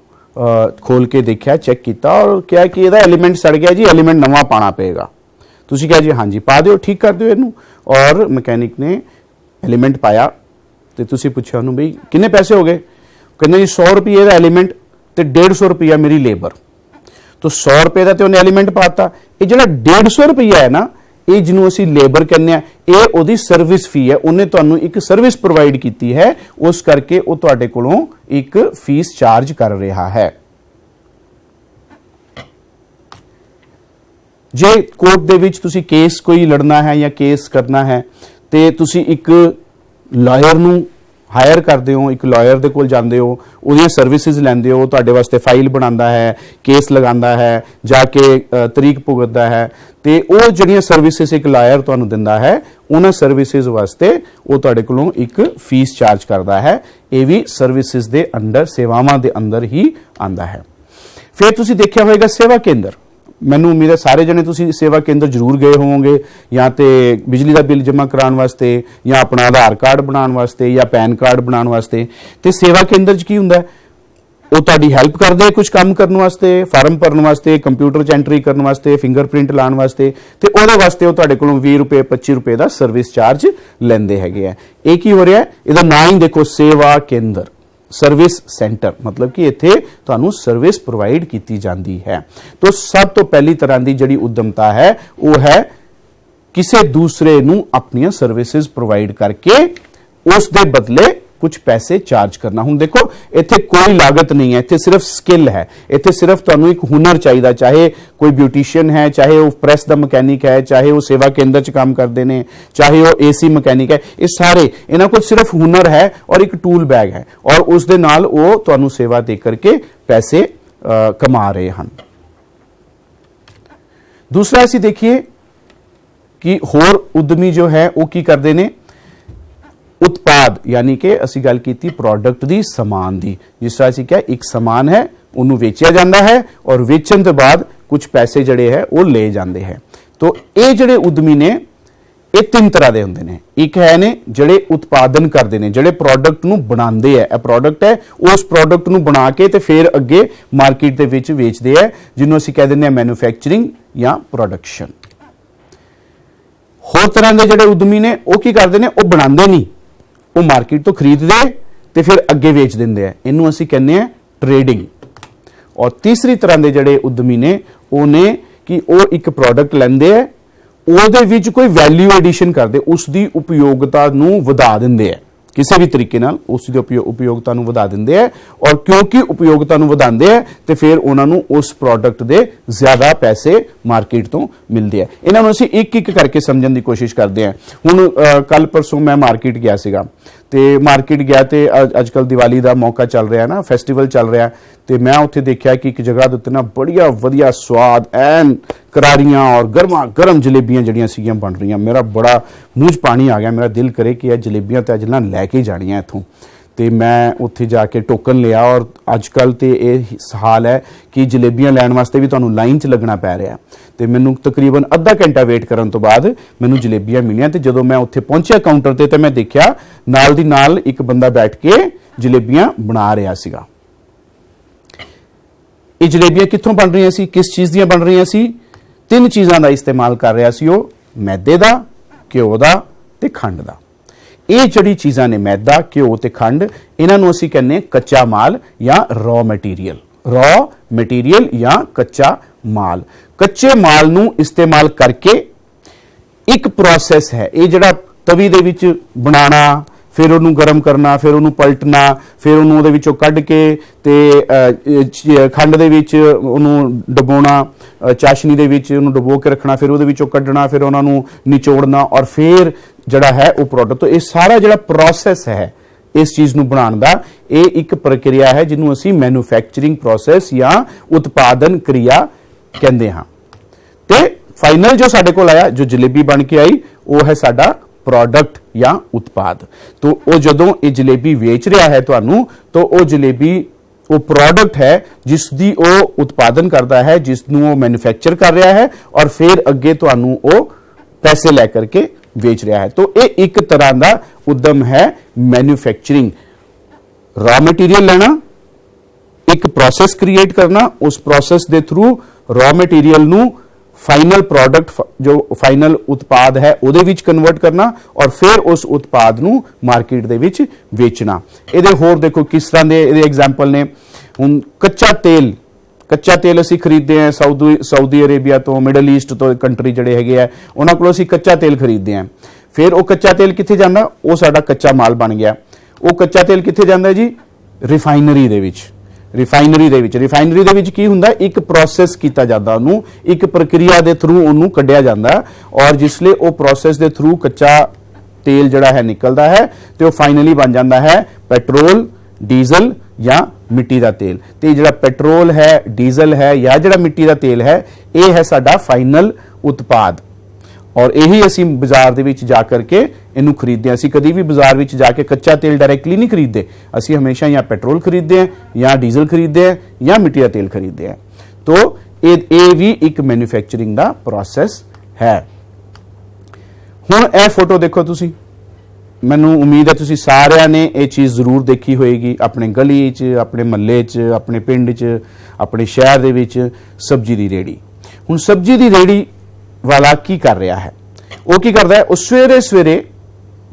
खोल के देखा, चेक किया और क्या कि ਇਹਦਾ एलीमेंट सड़ गया जी, एलीमेंट नवा पाना पेगा। तुसी कहा जी हाँ जी पा दिओ, ठीक कर दिओ इनू, और मकैनिक ने एलीमेंट पाया तो तुसी पूछा उन्होंने बई किन्ने पैसे हो गए, कहंदे जी 100 रुपये का एलीमेंट ते 150 रुपया मेरी लेबर, तो 100 रुपये का तो उन्हें एलीमेंट पाता। ये जो 150 रुपया है ना, ये जिन्हों असी लेबर कहने हैं, ये ओदी सर्विस फी है, उन्हें तुहानू एक सर्विस प्रोवाइड की है, उस करके वो तुहाडे कोलों एक फीस चार्ज कर रहा है। जे कोर्ट दे विच तुसी केस कोई लड़ना है या केस करना है ते तुसी एक लॉयर नू हायर करते हो, एक लॉयर दे कोल जांदे हो, उहदियां सर्विसेज लैंदे हो, तुहाडे वास्ते फाइल बनांदा है, केस लगांदा है, जाके तरीक भुगतदा है, ते ਉਹ ਜਿਹੜੀਆਂ सर्विसेज एक लॉयर तुहानू दिंदा है, उन्हां सर्विसेज वास्ते वो तुहाडे कोलों एक फीस चार्ज करदा है। ये भी सर्विसेज दे अंडर, सेवावां दे अंदर ही आंदा है। फिर तुसी देखिया होएगा सेवा केंद्र, मैनू उम्मीद है सारे जने तुसी सेवा केंद्र जरूर गए होवोगे, या तो बिजली का बिल जमा कराने वास्ते, या अपना आधार कार्ड बनाने वास्ते, या पैन कार्ड बनाने वास्ते। तो सेवा केंद्र च की हुंदा है, वो तुहाडी हेल्प करदे कुछ काम करने वास्ते, फार्म भरने वास्ते, कंप्यूटर च एंट्री करने वास्ते, फिंगरप्रिंट लाने वास्ते, तो उहदे वास्ते वो तुहाडे कोलों 20 रुपए 25 रुपए का सर्विस चार्ज लैंदे हैगे आ। ये की हो रहा है, इहदा नाम ही देखो सेवा केंद्र, सर्विस सेंटर, मतलब कि इत्थे तुहानू सर्विस प्रोवाइड की जाती है। तो सब तो पहली तरह की जिहड़ी उद्यमता है वो है किसी दूसरे नू अपनी सर्विसेज प्रोवाइड करके उस दे बदले कुछ पैसे चार्ज करना। हुण देखो इत्थे कोई लागत नहीं है, इत्थे सिर्फ स्किल है, इत्थे सिर्फ तुहानू एक हुनर चाहिए, चाहे कोई ब्यूटिशियन है, चाहे वो प्रेस दा मकैनिक है, चाहे वो सेवा केंद्र च काम करते हैं, चाहे वो एसी मकैनिक है, ये सारे इन्हां कोल सिर्फ हुनर है और एक टूल बैग है, और उस दे नाल वो तुहानू सेवा दे करके पैसे कमा रहे हैं। दूसरा असीं देखिए कि होर उद्यमी जो है वो की करते हैं, उत्पाद यानी कि असी गल की प्रोडक्ट दी, समान दी, जिस तरह असी क्या एक समान है उन्होंने वेचिया जाता है और वेचन तो बाद कुछ पैसे जड़े है वो ले जाते हैं। तो ये जड़े उद्यमी ने ਇਹ ਤਿੰਨ ਤਰ੍ਹਾਂ ਦੇ ਹੁੰਦੇ ਨੇ। ਇੱਕ ਹੈ ਨੇ ਜਿਹੜੇ ਉਤਪਾਦਨ ਕਰਦੇ ਨੇ, ਜਿਹੜੇ ਪ੍ਰੋਡਕਟ ਨੂੰ ਬਣਾਉਂਦੇ ਆ, ਇਹ ਪ੍ਰੋਡਕਟ ਹੈ, ਉਸ ਪ੍ਰੋਡਕਟ ਨੂੰ ਬਣਾ ਕੇ ਤੇ ਫਿਰ ਅੱਗੇ ਮਾਰਕੀਟ ਦੇ ਵਿੱਚ ਵੇਚਦੇ ਆ, ਜਿਹਨੂੰ ਅਸੀਂ ਕਹਿ ਦਿੰਦੇ ਆ ਮੈਨੂਫੈਕਚਰਿੰਗ ਜਾਂ ਪ੍ਰੋਡਕਸ਼ਨ। ਹੋਰ ਤਰ੍ਹਾਂ ਦੇ ਜਿਹੜੇ ਉਦਮੀ ਨੇ ਉਹ ਕੀ ਕਰਦੇ ਨੇ, ਉਹ ਬਣਾਉਂਦੇ ਨਹੀਂ, ਉਹ ਮਾਰਕੀਟ ਤੋਂ ਖਰੀਦਦੇ ਤੇ ਫਿਰ ਅੱਗੇ ਵੇਚ ਦਿੰਦੇ ਆ, ਇਹਨੂੰ ਅਸੀਂ ਕਹਿੰਦੇ ਆ ਟ੍ਰੇਡਿੰਗ। ਔਰ ਤੀਸਰੀ ਤਰ੍ਹਾਂ ਦੇ ਜਿਹੜੇ ਉਦਮੀ ਨੇ ਉਹ ਨੇ ਕਿ ਉਹ ਇੱਕ ਪ੍ਰੋਡਕਟ ਲੈਂਦੇ ਆ, ਉਹਦੇ ਵਿੱਚ ਕੋਈ ਵੈਲਿਊ ਐਡੀਸ਼ਨ ਕਰਦੇ, ਉਸ ਦੀ ਉਪਯੋਗਤਾ ਨੂੰ ਵਧਾ ਦਿੰਦੇ ਆ, ਕਿਸੇ ਵੀ ਤਰੀਕੇ ਨਾਲ ਉਸ ਦੀ ਉਪਯੋਗਤਾ ਨੂੰ ਵਧਾ ਦਿੰਦੇ ਆ। ਔਰ ਕਿਉਂਕਿ ਉਪਯੋਗਤਾ ਨੂੰ ਵਧਾਉਂਦੇ ਆ ਤੇ ਫਿਰ ਉਹਨਾਂ ਨੂੰ ਉਸ ਪ੍ਰੋਡਕਟ ਦੇ ਜ਼ਿਆਦਾ ਪੈਸੇ ਮਾਰਕੀਟ ਤੋਂ ਮਿਲਦੇ ਆ। ਇਹਨਾਂ ਨੂੰ ਅਸੀਂ ਇੱਕ ਇੱਕ ਕਰਕੇ ਸਮਝਣ ਦੀ ਕੋਸ਼ਿਸ਼ ਕਰਦੇ ਹਾਂ। ਹੁਣ ਕੱਲ ਪਰਸੋਂ ਮੈਂ ਮਾਰਕੀਟ ਗਿਆ ਸੀਗਾ ਤੇ ਮਾਰਕੀਟ ਗਿਆ ਤੇ ਅੱਜ ਕੱਲ ਦੀਵਾਲੀ ਦਾ ਮੌਕਾ ਚੱਲ ਰਿਹਾ ਨਾ, ਫੈਸਟੀਵਲ ਚੱਲ ਰਿਹਾ, ਤੇ ਮੈਂ ਉੱਥੇ ਦੇਖਿਆ ਕਿ ਇੱਕ ਜਗ੍ਹਾ ਦੇ ਉੱਤੇ ਨਾ ਬੜੀਆ ਵਧੀਆ ਸਵਾਦ ਐਨ ਕਰਾਰੀਆਂ ਔਰ ਗਰਮਾ ਗਰਮ ਜਲੇਬੀਆਂ ਜਿਹੜੀਆਂ ਸੀਗੀਆਂ ਬਣ ਰਹੀਆਂ। ਮੇਰਾ ਬੜਾ ਮੂੰਹ 'ਚ ਪਾਣੀ ਆ ਗਿਆ, ਮੇਰਾ ਦਿਲ ਕਰੇ ਕਿ ਇਹ ਜਲੇਬੀਆਂ ਤੇ ਅੱਜ ਨਾ ਲੈ ਕੇ ਜਾਣੀਆਂ ਇੱਥੋਂ। ਤੇ ਮੈਂ ਉੱਥੇ ਜਾ ਕੇ ਟੋਕਨ ਲਿਆ ਔਰ ਅੱਜ ਕੱਲ ਤੇ ਇਹ ਹਾਲ ਹੈ ਕਿ ਜਲੇਬੀਆਂ ਲੈਣ ਵਾਸਤੇ ਵੀ ਤੁਹਾਨੂੰ ਲਾਈਨ 'ਚ ਲੱਗਣਾ ਪੈ ਰਿਹਾ। ਤੇ ਮੈਨੂੰ ਤਕਰੀਬਨ ਅੱਧਾ ਘੰਟਾ ਵੇਟ ਕਰਨ ਤੋਂ ਬਾਅਦ ਮੈਨੂੰ ਜਲੇਬੀਆਂ ਮਿਲੀਆਂ। ਤੇ ਜਦੋਂ ਮੈਂ ਉੱਥੇ ਪਹੁੰਚਿਆ ਕਾਊਂਟਰ ਤੇ ਮੈਂ ਦੇਖਿਆ ਨਾਲ ਦੀ ਨਾਲ ਇੱਕ ਬੰਦਾ ਬੈਠ ਕੇ ਜਲੇਬੀਆਂ ਬਣਾ ਰਿਹਾ ਸੀਗਾ। ਇਹ ਜਲੇਬੀਆਂ ਕਿੱਥੋਂ ਬਣ ਰਹੀਆਂ ਸੀ, ਕਿਸ ਚੀਜ਼ ਦੀਆਂ ਬਣ ਰਹੀਆਂ ਸੀ? ਤਿੰਨ ਚੀਜ਼ਾਂ ਦਾ ਇਸਤੇਮਾਲ ਕਰ ਰਿਹਾ ਸੀ ਉਹ, ਮੈਦੇ ਦਾ, ਘਿਓ ਦਾ ਤੇ ਖੰਡ ਦਾ। ਇਹ ਜਿਹੜੀ ਚੀਜ਼ਾਂ ਨੇ ਮੈਦਾ, ਘਿਓ ਤੇ ਖੰਡ, ਇਹਨਾਂ ਨੂੰ ਅਸੀਂ ਕਹਿੰਦੇ ਕੱਚਾ ਮਾਲ ਜਾਂ ਰॉ ਮਟੀਰੀਅਲ ਜਾਂ ਕੱਚਾ ਮਾਲ। ਕੱਚੇ ਮਾਲ ਨੂੰ ਇਸਤੇਮਾਲ ਕਰਕੇ ਇੱਕ ਪ੍ਰੋਸੈਸ ਹੈ ਇਹ, ਜਿਹੜਾ ਤਵੀ ਦੇ ਵਿੱਚ ਬਣਾਉਣਾ, ਫਿਰ ਉਹਨੂੰ ਗਰਮ ਕਰਨਾ, ਫਿਰ ਉਹਨੂੰ ਪਲਟਣਾ, ਫਿਰ ਉਹਨੂੰ ਉਹਦੇ ਵਿੱਚੋਂ ਕੱਢ ਕੇ ਤੇ ਖੰਡ ਦੇ ਵਿੱਚ ਉਹਨੂੰ ਡਬੋਣਾ, ਚਾਸ਼ਨੀ ਦੇ ਵਿੱਚ ਉਹਨੂੰ ਡਬੋ ਕੇ ਰੱਖਣਾ, ਫਿਰ ਉਹਦੇ ਵਿੱਚੋਂ ਕੱਢਣਾ, ਫਿਰ ਉਹਨਾਂ ਨੂੰ ਨਿਚੋੜਨਾ ਔਰ ਫਿਰ ਜਿਹੜਾ ਹੈ ਉਹ ਪ੍ਰੋਡਕਟ। ਤੋਂ ਇਹ ਸਾਰਾ ਜਿਹੜਾ ਪ੍ਰੋਸੈਸ ਹੈ ਇਸ ਚੀਜ਼ ਨੂੰ ਬਣਾਉਣ ਦਾ, ਇਹ ਇੱਕ ਪ੍ਰਕਿਰਿਆ ਹੈ ਜਿਹਨੂੰ ਅਸੀਂ ਮੈਨੂਫੈਕਚਰਿੰਗ ਪ੍ਰੋਸੈਸ ਜਾਂ ਉਤਪਾਦਨ ਕਿਰਿਆ ਕਹਿੰਦੇ ਹਾਂ। ਤੇ ਫਾਈਨਲ ਜੋ ਸਾਡੇ ਕੋਲ ਆਇਆ, ਜੋ ਜਲੇਬੀ ਬਣ ਕੇ ਆਈ, ਉਹ ਹੈ ਸਾਡਾ ਪ੍ਰੋਡਕਟ ਜਾਂ ਉਤਪਾਦ। ਤੋਂ ਉਹ ਜਦੋਂ ਇਹ ਜਲੇਬੀ ਵੇਚ ਰਿਹਾ ਹੈ ਤੁਹਾਨੂੰ, ਤਾਂ ਉਹ ਜਲੇਬੀ ਉਹ ਪ੍ਰੋਡਕਟ ਹੈ ਜਿਸ ਦੀ ਉਹ ਉਤਪਾਦਨ ਕਰਦਾ ਹੈ, ਜਿਸ ਨੂੰ ਉਹ ਮੈਨੂਫੈਕਚਰ ਕਰ ਰਿਹਾ ਹੈ ਔਰ ਫਿਰ ਅੱਗੇ ਤੁਹਾਨੂੰ ਉਹ ਪੈਸੇ ਲੈ ਕਰਕੇ ਵੇਚ ਰਿਹਾ ਹੈ। ਤੋਂ ਇਹ ਇੱਕ ਤਰ੍ਹਾਂ ਦਾ ਉਦਮ ਹੈ ਮੈਨੂਫੈਕਚਰਿੰਗ। ਰॉ ਮਟੀਰੀਅਲ ਲੈਣਾ, ਇੱਕ ਪ੍ਰੋਸੈਸ ਕ੍ਰੀਏਟ ਕਰਨਾ, ਉਸ ਪ੍ਰੋਸੈਸ ਦੇ ਥਰੂ ਰॉ ਮਟੀਰੀਅਲ ਨੂੰ ਫਾਈਨਲ ਪ੍ਰੋਡਕਟ, ਜੋ ਫਾਈਨਲ ਉਤਪਾਦ ਹੈ, ਉਹਦੇ ਵਿੱਚ ਕਨਵਰਟ ਕਰਨਾ ਔਰ ਫਿਰ ਉਸ ਉਤਪਾਦ ਨੂੰ ਮਾਰਕੀਟ ਦੇ ਵਿੱਚ ਵੇਚਣਾ। ਇਹਦੇ ਹੋਰ ਦੇਖੋ ਕਿਸ ਤਰ੍ਹਾਂ ਦੇ ਇਹਦੇ ਐਗਜ਼ਾਮਪਲ ਨੇ। ਹੁਣ ਕੱਚਾ ਤੇਲ ਅਸੀਂ ਖਰੀਦਦੇ ਹਾਂ ਸਾਊਦੀ ਅਰੇਬੀਆ ਤੋਂ, ਮਿਡਲ ਈਸਟ ਤੋਂ ਕੰਟਰੀ ਜਿਹੜੇ ਹੈਗੇ ਆ, ਉਹਨਾਂ ਕੋਲੋਂ ਅਸੀਂ ਕੱਚਾ ਤੇਲ ਖਰੀਦਦੇ ਹਾਂ। ਫਿਰ ਉਹ ਕੱਚਾ ਤੇਲ ਕਿੱਥੇ ਜਾਂਦਾ? ਉਹ ਸਾਡਾ ਕੱਚਾ ਮਾਲ ਬਣ ਗਿਆ। ਉਹ ਕੱਚਾ ਤੇਲ ਕਿੱਥੇ ਜਾਂਦਾ ਜੀ? ਰਿਫਾਈਨਰੀ ਦੇ ਵਿੱਚ। ਰਿਫਾਈਨਰੀ ਦੇ ਵਿੱਚ ਕੀ ਹੁੰਦਾ? ਇੱਕ ਪ੍ਰੋਸੈਸ ਕੀਤਾ ਜਾਂਦਾ, ਉਹਨੂੰ ਇੱਕ ਪ੍ਰਕਿਰਿਆ ਦੇ ਥਰੂ ਉਹਨੂੰ ਕੱਢਿਆ ਜਾਂਦਾ ਔਰ ਜਿਸ ਲਈ ਉਹ ਪ੍ਰੋਸੈਸ ਦੇ ਥਰੂ ਕੱਚਾ ਤੇਲ ਜਿਹੜਾ ਹੈ ਨਿਕਲਦਾ ਹੈ ਤੇ ਉਹ ਫਾਈਨਲੀ ਬਣ ਜਾਂਦਾ ਹੈ ਪੈਟਰੋਲ, ਡੀਜ਼ਲ ਜਾਂ ਮਿੱਟੀ ਦਾ ਤੇਲ। ਤੇ ਜਿਹੜਾ ਪੈਟਰੋਲ ਹੈ, ਡੀਜ਼ਲ ਹੈ ਜਾਂ ਜਿਹੜਾ ਮਿੱਟੀ ਦਾ ਤੇਲ ਹੈ, ਇਹ ਹੈ ਸਾਡਾ ਫਾਈਨਲ ਉਤਪਾਦ। ਔਰ ਇਹੀ ਅਸੀਂ ਬਾਜ਼ਾਰ ਦੇ ਵਿੱਚ ਜਾ ਕਰਕੇ ਇਹਨੂੰ ਖਰੀਦਦੇ ਹਾਂ। ਅਸੀਂ ਕਦੀ ਵੀ ਬਾਜ਼ਾਰ ਵਿੱਚ ਜਾ ਕੇ ਕੱਚਾ ਤੇਲ ਡਾਇਰੈਕਟਲੀ ਨਹੀਂ ਖਰੀਦਦੇ, ਅਸੀਂ ਹਮੇਸ਼ਾ ਜਾਂ ਪੈਟਰੋਲ ਖਰੀਦਦੇ ਹਾਂ ਜਾਂ ਡੀਜ਼ਲ ਖਰੀਦਦੇ ਹਾਂ ਜਾਂ ਮਿੱਟੀ ਦਾ ਤੇਲ ਖਰੀਦਦੇ ਹਾਂ। ਤੋਂ ਇਹ ਵੀ ਇੱਕ ਮੈਨੂਫੈਕਚਰਿੰਗ ਦਾ ਪ੍ਰੋਸੈਸ ਹੈ। ਹੁਣ ਇਹ ਫੋਟੋ ਦੇਖੋ ਤੁਸੀਂ, ਮੈਨੂੰ ਉਮੀਦ ਹੈ ਤੁਸੀਂ ਸਾਰਿਆਂ ਨੇ ਇਹ ਚੀਜ਼ ਜ਼ਰੂਰ ਦੇਖੀ ਹੋਏਗੀ ਆਪਣੇ ਗਲੀ 'ਚ, ਆਪਣੇ ਮਹੱਲੇ 'ਚ, ਆਪਣੇ ਪਿੰਡ 'ਚ, ਆਪਣੇ ਸ਼ਹਿਰ ਦੇ ਵਿੱਚ ਸਬਜ਼ੀ ਦੀ ਰੇਹੜੀ। ਹੁਣ ਸਬਜ਼ੀ ਦੀ ਰੇਹੜੀ ਵਾਲਾ ਕੀ ਕਰ ਰਿਹਾ ਹੈ? ਉਹ ਕੀ ਕਰਦਾ ਹੈ? ਉਹ ਸਵੇਰੇ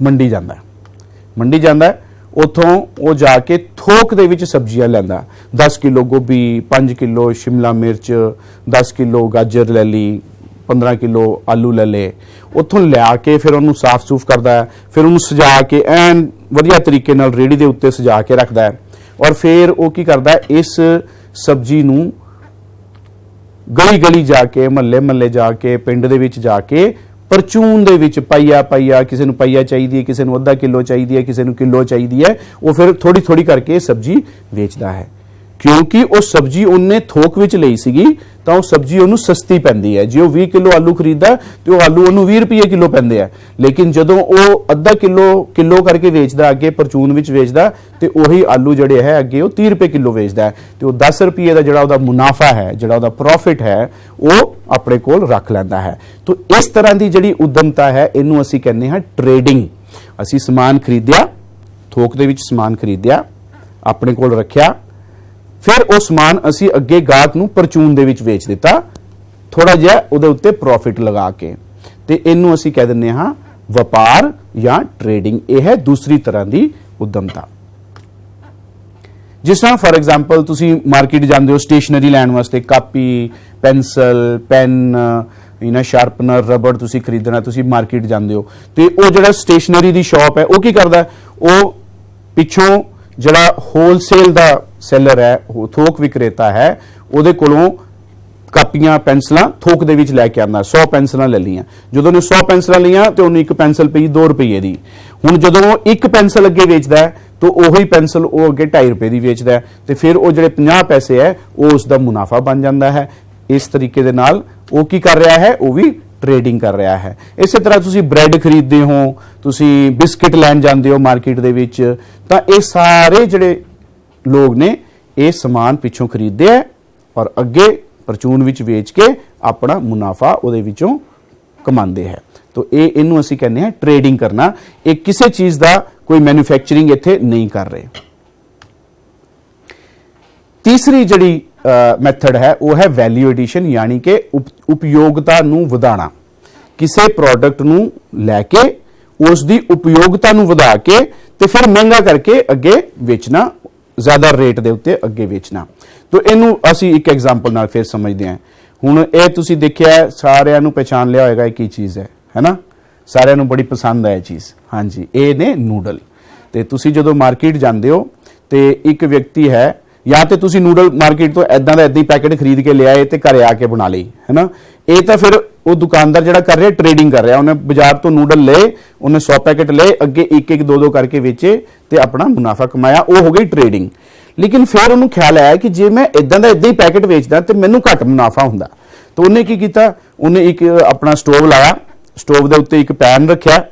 ਮੰਡੀ ਜਾਂਦਾ, ਉਥੋਂ ਉਹ ਜਾ ਕੇ ਥੋਕ ਦੇ ਵਿੱਚ ਸਬਜ਼ੀਆਂ ਲੈਂਦਾ। 10 ਕਿਲੋ ਗੋਭੀ, 5 ਕਿਲੋ ਸ਼ਿਮਲਾ ਮਿਰਚ, 10 ਕਿਲੋ ਗਾਜਰ ਲੈ ਲਈ, 15 ਕਿਲੋ ਆਲੂ ਲੈ ਲਏ। ਉਥੋਂ ਲਿਆ ਕੇ ਫਿਰ ਉਹਨੂੰ ਸਾਫ਼-ਸੂਫ ਕਰਦਾ ਹੈ, ਫਿਰ ਉਹਨੂੰ ਸਜਾ ਕੇ ਐਨ ਵਧੀਆ ਤਰੀਕੇ ਨਾਲ ਰੇਹੜੀ ਦੇ ਉੱਤੇ ਸਜਾ ਕੇ ਰੱਖਦਾ ਹੈ ਔਰ ਫਿਰ ਉਹ ਕੀ ਕਰਦਾ ਹੈ? ਇਸ ਸਬਜ਼ੀ ਨੂੰ ਗਲੀ ਜਾ ਕੇ, ਮਹੱਲੇ ਜਾ ਕੇ, ਪਿੰਡ ਦੇ ਵਿੱਚ ਜਾ ਕੇ ਪਰਚੂਨ ਦੇ ਵਿੱਚ ਪਾਈਆ, ਕਿਸੇ ਨੂੰ ਪਾਈਆ ਚਾਹੀਦੀ ਹੈ, ਕਿਸੇ ਨੂੰ ਅੱਧਾ ਕਿਲੋ ਚਾਹੀਦੀ ਹੈ, ਕਿਸੇ ਨੂੰ ਕਿਲੋ ਚਾਹੀਦੀ ਹੈ, ਉਹ ਫਿਰ ਥੋੜੀ ਕਰਕੇ ਸਬਜ਼ੀ ਵੇਚਦਾ ਹੈ। ਕਿਉਂਕਿ ਉਹ ਸਬਜ਼ੀ ਉਹਨੇ ਥੋਕ ਵਿੱਚ ਲਈ ਸੀਗੀ ਤਾਂ ਉਹ ਸਬਜ਼ੀ ਉਹਨੂੰ ਸਸਤੀ ਪੈਂਦੀ ਹੈ। ਜੇ ਉਹ 20 ਕਿਲੋ ਆਲੂ ਖਰੀਦਦਾ ਤੇ ਉਹ ਆਲੂ ਉਹਨੂੰ 20 ਰੁਪਏ ਕਿਲੋ ਪੈਂਦੇ ਆ, ਲੇਕਿਨ ਜਦੋਂ ਉਹ ਅੱਧਾ ਕਿਲੋ ਕਰਕੇ ਵੇਚਦਾ ਅੱਗੇ ਪਰਚੂਨ ਵਿੱਚ ਵੇਚਦਾ ਤੇ ਉਹੀ ਆਲੂ ਜਿਹੜੇ ਹੈ ਅੱਗੇ ਉਹ 30 ਰੁਪਏ ਕਿਲੋ ਵੇਚਦਾ ਤੇ ਉਹ 10 ਰੁਪਏ ਦਾ ਜਿਹੜਾ ਉਹਦਾ ਮੁਨਾਫਾ ਹੈ, ਜਿਹੜਾ ਉਹਦਾ ਪ੍ਰੋਫਿਟ ਹੈ, ਉਹ ਆਪਣੇ ਕੋਲ ਰੱਖ ਲੈਂਦਾ ਹੈ। ਤਾਂ ਇਸ ਤਰ੍ਹਾਂ ਦੀ ਜਿਹੜੀ ਉਦਮਤਾ ਹੈ ਇਹਨੂੰ ਅਸੀਂ ਕਹਿੰਦੇ ਹਾਂ ਟ੍ਰੇਡਿੰਗ। ਅਸੀਂ ਸਮਾਨ ਖਰੀਦਿਆ, ਥੋਕ ਦੇ ਵਿੱਚ ਸਮਾਨ ਖਰੀਦਿਆ, ਆਪਣੇ ਕੋਲ ਰੱਖਿਆ, ਫਿਰ ਉਹ ਸਮਾਨ ਅਸੀਂ ਅੱਗੇ ਗਾਹਕ ਨੂੰ ਪਰਚੂਨ ਦੇ ਵਿੱਚ ਵੇਚ ਦਿੱਤਾ, ਥੋੜਾ ਜਿਹਾ ਉਹਦੇ ਉੱਤੇ ਪ੍ਰੋਫਿਟ ਲਗਾ ਕੇ, ਤੇ ਇਹਨੂੰ ਅਸੀਂ ਕਹਿ ਦਿੰਦੇ ਹਾਂ ਵਪਾਰ ਜਾਂ ਟ੍ਰੇਡਿੰਗ। ਇਹ ਹੈ ਦੂਸਰੀ ਤਰ੍ਹਾਂ ਦੀ ਉਦਮਤਾ। ਜਿਸ ਤਰ੍ਹਾਂ ਫॉर ਐਗਜ਼ਾਮਪਲ ਤੁਸੀਂ ਮਾਰਕੀਟ ਜਾਂਦੇ ਹੋ ਸਟੇਸ਼ਨਰੀ ਲੈਣ ਵਾਸਤੇ, ਕਾਪੀ, ਪੈਨਸਲ, ਪੈਨ, ਸ਼ਾਰਪਨਰ, ਰਬੜ ਤੁਸੀਂ ਖਰੀਦਣਾ, ਤੁਸੀਂ ਮਾਰਕੀਟ ਜਾਂਦੇ ਹੋ ਤੇ ਉਹ ਜਿਹੜਾ ਸਟੇਸ਼ਨਰੀ ਦੀ ਸ਼ਾਪ ਹੈ ਉਹ ਕੀ ਕਰਦਾ, ਉਹ ਪਿੱਛੋਂ ਜਿਹੜਾ ਹੋਲਸੇਲ ਦਾ ਸੈਲਰ ਹੈ, ਥੋਕ ਵਿਕਰੇਤਾ ਹੈ, ਉਹਦੇ ਕੋਲੋਂ ਕਾਪੀਆਂ ਪੈਨਸਲਾਂ ਥੋਕ ਦੇ ਵਿੱਚ ਲੈ ਕੇ ਆਉਂਦਾ। 100 ਪੈਨਸਲਾਂ ਲੈ ਲਈਆਂ, ਜਦੋਂ ਉਹਨੇ 100 ਪੈਨਸਲਾਂ ਲਈਆਂ ਤੇ ਉਹਨੂੰ ਇੱਕ ਪੈਨਸਲ ਪਈ 2 ਰੁਪਏ ਦੀ। ਹੁਣ ਜਦੋਂ ਉਹ ਇੱਕ ਪੈਨਸਲ ਅੱਗੇ ਵੇਚਦਾ ਹੈ ਤਾਂ ਉਹੀ ਪੈਨਸਲ ਉਹ ਅੱਗੇ 2.5 ਰੁਪਏ ਦੀ ਵੇਚਦਾ ਹੈ ਤੇ ਫਿਰ ਉਹ ਜਿਹੜੇ 50 ਪੈਸੇ ਹੈ ਉਹ ਉਸ ਦਾ ਮੁਨਾਫਾ ਬਣ ਜਾਂਦਾ ਹੈ। ਇਸ ਤਰੀਕੇ ਦੇ ਨਾਲ ਉਹ ਕੀ ਕਰ ਰਿਹਾ ਹੈ, ਉਹ ਵੀ ਟ੍ਰੇਡਿੰਗ ਕਰ ਰਿਹਾ ਹੈ। ਇਸੇ ਤਰ੍ਹਾਂ ਤੁਸੀਂ ਬ੍ਰੈਡ ਖਰੀਦਦੇ ਹੋ, ਤੁਸੀਂ ਬਿਸਕਿਟ ਲੈਣ ਜਾਂਦੇ ਹੋ ਮਾਰਕੀਟ ਦੇ ਵਿੱਚ, ਤਾਂ ਇਹ ਸਾਰੇ ਜਿਹੜੇ ਲੋਕ ਨੇ ਇਹ ਸਮਾਨ ਪਿੱਛੋਂ ਖਰੀਦਦੇ ਆ ਔਰ ਅੱਗੇ ਪਰਚੂਨ ਵਿੱਚ ਵੇਚ ਕੇ ਆਪਣਾ ਮੁਨਾਫਾ ਉਹਦੇ ਵਿੱਚੋਂ ਕਮਾਉਂਦੇ ਹੈ। ਤਾਂ ਇਹਨੂੰ ਅਸੀਂ ਕਹਿੰਦੇ ਹਾਂ ਟ੍ਰੇਡਿੰਗ ਕਰਨਾ। ਇਹ ਕਿਸੇ ਚੀਜ਼ ਦਾ ਕੋਈ ਮੈਨੂਫੈਕਚਰਿੰਗ ਇੱਥੇ ਨਹੀਂ ਕਰ ਰਹੇ। ਤੀਸਰੀ ਜਿਹੜੀ ਮੈਥਡ ਹੈ ਉਹ ਹੈ ਵੈਲਿਊ ਐਡੀਸ਼ਨ, ਯਾਨੀ ਕਿ ਉਪਯੋਗਤਾ ਨੂੰ ਵਧਾਉਣਾ। ਕਿਸੇ ਪ੍ਰੋਡਕਟ ਨੂੰ ਲੈ ਕੇ ਉਸ ਦੀ ਉਪਯੋਗਤਾ ਨੂੰ ਵਧਾ ਕੇ ਤੇ ਫਿਰ ਮਹਿੰਗਾ ਕਰਕੇ ਅੱਗੇ ਵੇਚਣਾ, ਜ਼ਿਆਦਾ ਰੇਟ ਦੇ ਉੱਤੇ ਅੱਗੇ ਵੇਚਣਾ। ਤਾਂ ਇਹਨੂੰ ਅਸੀਂ ਇੱਕ ਐਗਜ਼ਾਮਪਲ ਨਾਲ ਫਿਰ ਸਮਝਦੇ ਹਾਂ। ਹੁਣ ਇਹ ਤੁਸੀਂ ਦੇਖਿਆ, ਸਾਰਿਆਂ ਨੂੰ ਪਛਾਣ ਲਿਆ ਹੋਏਗਾ ਇਹ ਕੀ ਚੀਜ਼ ਹੈ ਨਾ, ਸਾਰਿਆਂ ਨੂੰ ਬੜੀ ਪਸੰਦ ਹੈ ਇਹ ਚੀਜ਼। ਹਾਂਜੀ, ਇਹ ਨੇ ਨੂਡਲ। ਤੇ ਤੁਸੀਂ ਜਦੋਂ ਮਾਰਕੀਟ ਜਾਂਦੇ ਹੋ ਤੇ ਇੱਕ ਵਿਅਕਤੀ ਹੈ, ਜਾਂ ਤੇ ਤੁਸੀਂ ਨੂਡਲ ਮਾਰਕੀਟ ਤੋਂ ਇਦਾਂ ਹੀ ਪੈਕੇਟ ਖਰੀਦ ਕੇ ਲਿਆਏ ਤੇ ਘਰੇ ਆ ਕੇ ਬਣਾ ਲਈ, ਹੈ ਨਾ। ਇਹ ਤਾਂ ਫਿਰ ਉਹ ਦੁਕਾਨਦਾਰ ਜਿਹੜਾ ਕਰ ਰਿਹਾ ਟ੍ਰੇਡਿੰਗ ਕਰ ਰਿਹਾ, ਉਹਨੇ ਬਾਜ਼ਾਰ ਤੋਂ ਨੂਡਲ ਲਏ, ਉਹਨੇ 100 ਪੈਕੇਟ ਲਏ, ਅੱਗੇ ਇੱਕ 2 ਕਰਕੇ ਵੇਚੇ ਤੇ ਆਪਣਾ ਮੁਨਾਫਾ ਕਮਾਇਆ, ਉਹ ਹੋ ਗਈ ਟ੍ਰੇਡਿੰਗ। ਲੇਕਿਨ ਫਿਰ ਉਹਨੂੰ ਖਿਆਲ ਆਇਆ ਕਿ ਜੇ ਮੈਂ ਇਦਾਂ ਹੀ ਪੈਕੇਟ ਵੇਚਦਾ ਤੇ ਮੈਨੂੰ ਘੱਟ ਮੁਨਾਫਾ ਹੁੰਦਾ। ਤਾਂ ਉਹਨੇ ਕੀ ਕੀਤਾ, ਉਹਨੇ ਇੱਕ ਆਪਣਾ ਸਟੋਵ ਲਾਇਆ, ਸਟੋਵ ਦੇ ਉੱਤੇ ਇੱਕ ਪੈਨ ਰੱਖਿਆ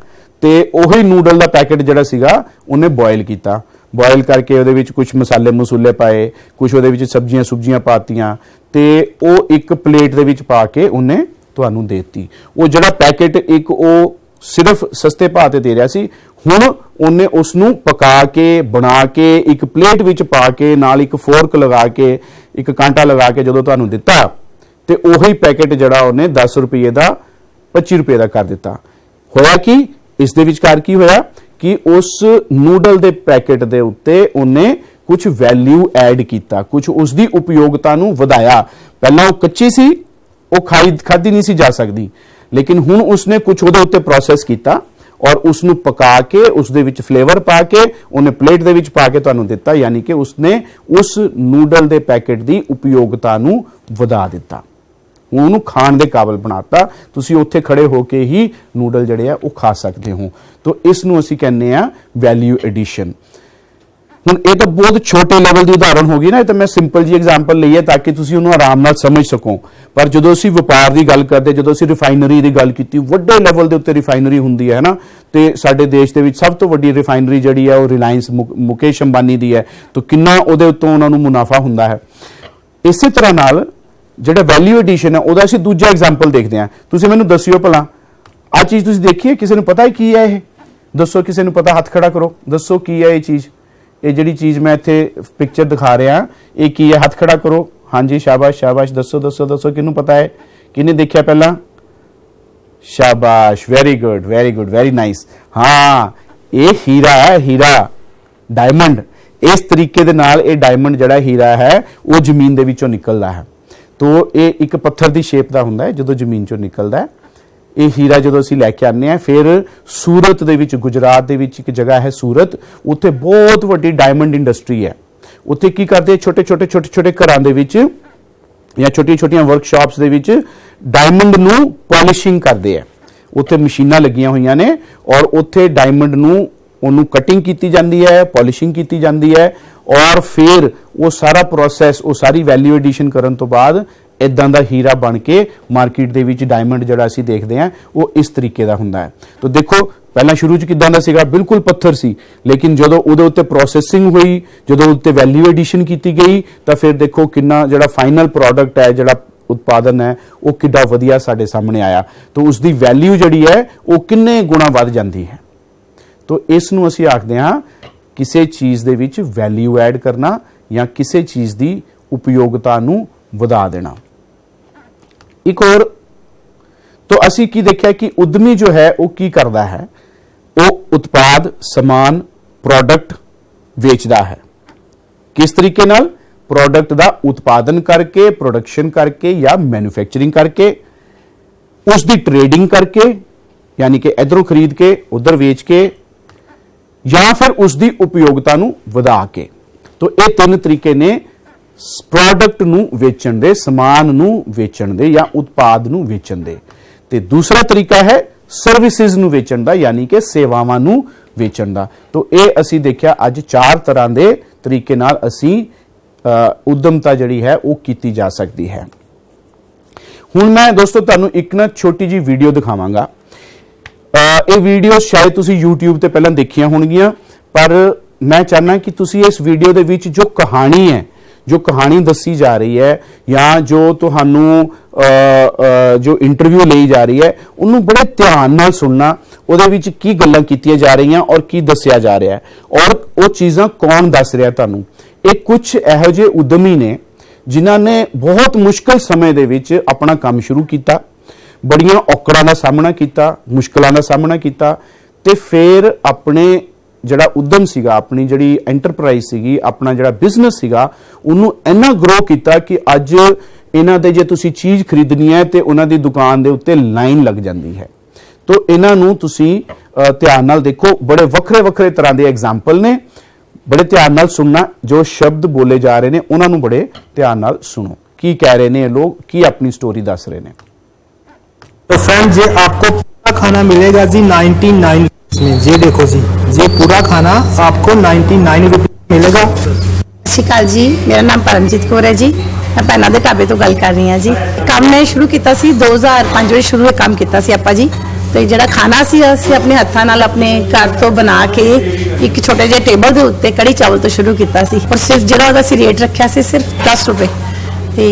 ਤੇ ਉਹੀ ਨੂਡਲ ਦਾ ਪੈਕੇਟ ਜਿਹੜਾ ਸੀਗਾ ਉਹਨੇ ਬੋਇਲ ਕੀਤਾ। ਬੋਇਲ ਕਰਕੇ ਉਹਦੇ ਵਿੱਚ ਕੁਝ ਮਸਾਲੇ ਪਾਏ, ਕੁਝ ਉਹਦੇ ਵਿੱਚ ਸਬਜ਼ੀਆਂ ਪਾਤੀਆਂ ਤੇ ਉਹ ਇੱਕ ਪਲੇਟ ਦੇ ਵਿੱਚ ਪਾ ਕੇ ਉਹਨੇ ਤੁਹਾਨੂੰ ਦੇ ਦਿੱਤੀ। ਉਹ ਜਿਹੜਾ ਪੈਕੇਟ ਇੱਕ ਉਹ ਸਿਰਫ ਸਸਤੇ ਭਾਅ ਤੇ ਦੇ ਰਿਹਾ ਸੀ, ਹੁਣ ਉਹਨੇ ਉਸ ਨੂੰ ਪਕਾ ਕੇ ਬਣਾ ਕੇ ਇੱਕ ਪਲੇਟ ਵਿੱਚ ਪਾ ਕੇ ਨਾਲ ਇੱਕ ਫੋਰਕ ਲਗਾ ਕੇ, ਇੱਕ ਕਾਂਟਾ ਲਗਾ ਕੇ ਜਦੋਂ ਤੁਹਾਨੂੰ ਦਿੱਤਾ ਤੇ ਉਹੀ ਪੈਕੇਟ ਜਿਹੜਾ ਉਹਨੇ 10 ਰੁਪਏ ਦਾ 25 ਰੁਪਏ ਦਾ ਕਰ ਦਿੱਤਾ। ਹੋਇਆ ਕਿ ਇਸ ਦੇ ਵਿਚਕਾਰ ਕੀ ਹੋਇਆ ਕਿ ਉਸ ਨੂਡਲ ਦੇ ਪੈਕੇਟ ਦੇ ਉੱਤੇ ਉਹਨੇ ਕੁਝ ਵੈਲਿਊ ਐਡ ਕੀਤਾ, ਕੁਝ ਉਸ ਦੀ ਉਪਯੋਗਤਾ ਨੂੰ ਵਧਾਇਆ। ਪਹਿਲਾਂ ਉਹ ਕੱਚੀ ਸੀ, ਉਹ ਖਾਦੀ ਨਹੀਂ ਸੀ ਜਾ ਸਕਦੀ, ਲੇਕਿਨ ਹੁਣ ਉਸਨੇ ਕੁਝ ਉਹਦੇ ਉੱਤੇ ਪ੍ਰੋਸੈਸ ਕੀਤਾ ਔਰ ਉਸ ਨੂੰ ਪਕਾ ਕੇ ਉਸ ਦੇ ਵਿੱਚ ਫਲੇਵਰ ਪਾ ਕੇ ਉਹਨੇ ਪਲੇਟ ਦੇ ਵਿੱਚ ਪਾ ਕੇ ਤੁਹਾਨੂੰ ਦਿੱਤਾ, ਯਾਨੀ ਕਿ ਉਸਨੇ ਉਸ ਨੂਡਲ ਦੇ ਪੈਕੇਟ ਦੀ ਉਪਯੋਗਤਾ ਨੂੰ ਵਧਾ ਦਿੱਤਾ, ਉਹਨੂੰ ਖਾਣ ਦੇ ਕਾਬਿਲ ਬਣਾਤਾ। ਤੁਸੀਂ ਉੱਥੇ ਖੜੇ ਹੋ ਕੇ ਹੀ ਨੂਡਲ ਜਿਹੜੇ ਆ ਉਹ ਖਾ ਸਕਦੇ ਹੋ। ਤਾਂ ਇਸ ਨੂੰ ਅਸੀਂ ਕਹਿੰਦੇ ਆ ਵੈਲਿਊ ਐਡੀਸ਼ਨ। ਹੁਣ ਇਹ ਤਾਂ ਬਹੁਤ ਛੋਟੇ ਲੈਵਲ ਦੀ ਉਦਾਹਰਣ ਹੋ ਗਈ ਨਾ, ਇਹ ਤਾਂ ਮੈਂ ਸਿੰਪਲ ਜੀ ਐਗਜ਼ਾਮਪਲ ਲਈ ਹੈ ਤਾਂ ਕਿ ਤੁਸੀਂ ਉਹਨੂੰ ਆਰਾਮ ਨਾਲ ਸਮਝ ਸਕੋ। ਪਰ ਜਦੋਂ ਅਸੀਂ ਵਪਾਰ ਦੀ ਗੱਲ ਕਰਦੇ, ਜਦੋਂ ਅਸੀਂ ਰਿਫਾਈਨਰੀ ਦੀ ਗੱਲ ਕੀਤੀ, ਵੱਡੇ ਲੈਵਲ ਦੇ ਉੱਤੇ ਰਿਫਾਈਨਰੀ ਹੁੰਦੀ ਹੈ ਨਾ, ਤੇ ਸਾਡੇ ਦੇਸ਼ ਦੇ ਵਿੱਚ ਸਭ ਤੋਂ ਵੱਡੀ ਰਿਫਾਈਨਰੀ ਜਿਹੜੀ ਹੈ ਉਹ ਰਿਲਾਇੰਸ ਮੁਕੇਸ਼ ਅੰਬਾਨੀ ਦੀ ਹੈ। ਤਾਂ ਕਿੰਨਾ ਉਹਦੇ ਉੱਤੋਂ ਉਹਨਾਂ ਨੂੰ ਮੁਨਾਫਾ ਹੁੰਦਾ ਹੈ। ਇਸੇ ਤਰ੍ਹਾਂ ਨਾਲ ਜਿਹੜਾ ਵੈਲਿਊ ਐਡੀਸ਼ਨ ਹੈ ਉਹਦਾ ਅਸੀਂ ਦੂਜਾ ਐਗਜ਼ਾਮਪਲ ਦੇਖਦੇ ਹਾਂ। ਤੁਸੀਂ ਮੈਨੂੰ ਦੱਸਿਓ ਭਲਾ ਆਹ ਚੀਜ਼ ਤੁਸੀਂ ਦੇਖੀ ਹੈ, ਕਿਸੇ ਨੂੰ ਪਤਾ ਹੈ ਕੀ ਹੈ ਇਹ? ਦੱਸੋ, ਕਿਸੇ ਨੂੰ ਪਤਾ? ਹੱਥ ਖੜਾ ਕਰੋ, ਦੱਸੋ ਕੀ ਹੈ ਇਹ ਚੀਜ਼। ਇਹ ਜਿਹੜੀ ਚੀਜ਼ ਮੈਂ ਇੱਥੇ ਪਿਕਚਰ ਦਿਖਾ ਰਿਹਾ ਇਹ ਕੀ ਹੈ? ਹੱਥ ਖੜਾ ਕਰੋ। ਹਾਂਜੀ, ਸ਼ਾਬਾਸ਼ ਸ਼ਾਬਾਸ਼, ਦੱਸੋ ਕਿਹਨੂੰ ਪਤਾ ਹੈ, ਕਿਹਨੇ ਦੇਖਿਆ ਪਹਿਲਾਂ? ਸ਼ਾਬਾਸ਼, ਵੈਰੀ ਗੁੱਡ ਵੈਰੀ ਨਾਈਸ। ਹਾਂ, ਇਹ ਹੀਰਾ ਹੈ, ਹੀਰਾ, ਡਾਇਮੰਡ। ਇਸ ਤਰੀਕੇ ਦੇ ਨਾਲ ਇਹ ਡਾਇਮੰਡ ਜਿਹੜਾ ਹੀਰਾ ਹੈ ਉਹ ਜ਼ਮੀਨ ਦੇ ਵਿੱਚੋਂ ਨਿਕਲਦਾ ਹੈ। तो ये एक पत्थर की शेप का होंगे जो जमीन चो निकलता है। ये हीरा जो असी लैके आने हैं, फिर सूरत दे विच, गुजरात दे विच एक जगह है सूरत, उत्थे बहुत वड्डी डायमंड इंडस्ट्री है। उत्थे की करते छोटे छोटे घरां दे विच या छोटी छोटी वर्कशॉप्स दे विच डायमंड नू पॉलिशिंग करते हैं। उत्थे मशीनां लगियां हुई ने और उत्थे डायमंड नू ओनू कटिंग की जाती है, पॉलिशिंग की जाती है ਔਰ ਫਿਰ ਉਹ ਸਾਰਾ ਪ੍ਰੋਸੈਸ, ਉਹ ਸਾਰੀ ਵੈਲਿਊ ਐਡੀਸ਼ਨ ਕਰਨ ਤੋਂ ਬਾਅਦ ਇਦਾਂ ਦਾ ਹੀਰਾ ਬਣ ਕੇ ਮਾਰਕੀਟ ਦੇ ਵਿੱਚ ਡਾਇਮੰਡ ਜਿਹੜਾ ਅਸੀਂ ਦੇਖਦੇ ਹਾਂ ਉਹ ਇਸ ਤਰੀਕੇ ਦਾ ਹੁੰਦਾ ਹੈ। ਤਾਂ ਦੇਖੋ ਪਹਿਲਾਂ ਸ਼ੁਰੂ 'ਚ ਕਿਦਾਂ ਦਾ ਸੀਗਾ, ਬਿਲਕੁਲ ਪੱਥਰ ਸੀ, ਲੇਕਿਨ ਜਦੋਂ ਉਹਦੇ ਉੱਤੇ ਪ੍ਰੋਸੈਸਿੰਗ ਹੋਈ, ਜਦੋਂ ਉੱਤੇ ਵੈਲਿਊ ਐਡੀਸ਼ਨ ਕੀਤੀ ਗਈ, ਤਾਂ ਫਿਰ ਦੇਖੋ ਕਿੰਨਾ ਜਿਹੜਾ ਫਾਈਨਲ ਪ੍ਰੋਡਕਟ ਹੈ, ਜਿਹੜਾ ਉਤਪਾਦਨ ਹੈ, ਉਹ ਕਿੱਡਾ ਵਧੀਆ ਸਾਡੇ ਸਾਹਮਣੇ ਆਇਆ। ਤਾਂ ਉਸ ਦੀ ਵੈਲਿਊ ਜਿਹੜੀ ਹੈ ਉਹ ਕਿੰਨੇ ਗੁਣਾ ਵੱਧ ਜਾਂਦੀ ਹੈ। ਤਾਂ ਇਸ ਨੂੰ ਅਸੀਂ ਆਖਦੇ ਹਾਂ ਕਿਸੇ ਚੀਜ਼ ਦੇ ਵਿੱਚ ਵੈਲਿਊ ਐਡ ਕਰਨਾ ਜਾਂ ਕਿਸੇ ਚੀਜ਼ ਦੀ ਉਪਯੋਗਤਾ ਨੂੰ ਵਧਾ ਦੇਣਾ। ਇੱਕ ਹੋਰ तो असी की देखा कि उद्यमी जो है वो की करता है, वो उत्पाद, समान, प्रोडक्ट बेचता है। किस तरीके नाल? प्रोडक्ट का उत्पादन करके, प्रोडक्शन करके या मैन्युफैक्चरिंग करके, उसकी ट्रेडिंग करके, यानी कि इधरों खरीद के उधर वेच के, या फिर उसकी उपयोगिता नूं वधा के। तो ये तीन तरीके ने प्रोडक्ट नूं वेचण दे, समान नूं वेचण दे या उत्पाद नूं वेचण दे। ते दूसरा तरीका है सर्विसेज नूं वेचण दा, यानी कि सेवावां नूं वेचण दा। तो ये असी देखिया अज 4 तरह के तरीके नाल असी उद्यमता जिहड़ी है वो कीती जा सकती है। हुण मैं दोस्तों तुहानूं एक ना छोटी जी वीडियो दिखावांगा। ये वीडियो शायद तुसी YouTube ते पहलां देखियां होणगियां, पर मैं चाहना कि तुसी इस वीडियो दे विच जो कहानी है, जो कहानी दसी जा रही है या जो तुहानू जो इंटरव्यू ली जा रही है, उन्होंने बड़े ध्यान नाल सुनना, उहदे विच की गल्लां कीतियां जा रही और की दसिया जा रहा है और वो चीज़ां कौन दस रहा तुहानू। ये कुछ इहो जिहे उद्यमी ने जिन्हां ने बहुत मुश्किल समय दे विच अपना काम शुरू किया, बड़ियां औकड़ां दा सामना किया, मुश्किलां दा सामना किया, ते फिर अपने जिहड़ा उद्यम सीगा, अपनी जिहड़ी एंटरप्राइज सीगी, अपना जिहड़ा बिजनेस सीगा, उन्होंने इन्ना ग्रो किया कि अज इन्हां दे जे तुसी चीज़ खरीदनी है तो उन्हां दी दुकान दे उत्ते लाइन लग जाती है। तो इन्हां नूं तुसी ध्यान नाल देखो, बड़े वखरे वखरे तरह के एग्जाम्पल ने, बड़े ध्यान नाल सुनना, जो शब्द बोले जा रहे हैं उन्हां नूं बड़े ध्यान नाल सुनो, की कह रहे हैं लोग, की अपनी स्टोरी दस रहे हैं। तो फ्रेंड ये आपको पूरा खाना मिलेगा जी 99 में। ये देखो जी, ये पूरा खाना आपको 99 रुपये मिलेगा। सत श्री अकाल जी, मेरा नाम परमजीत कौर है जी, मैं पैना दे ढाबे तो गल कर रही हाँ जी। काम मैं शुरू किया 2005 में शुरू काम किया आपां जी। तो जिहड़ा खाना सी असीं अपने हत्थां नाल अपने घर तो बना के एक छोटे जे टेबल के उत्ते कड़ी चावल तो शुरू किया सी, और सिर्फ जिहड़ा उहदा असीं रेट रखिया सी सिर्फ 10 रुपए। ते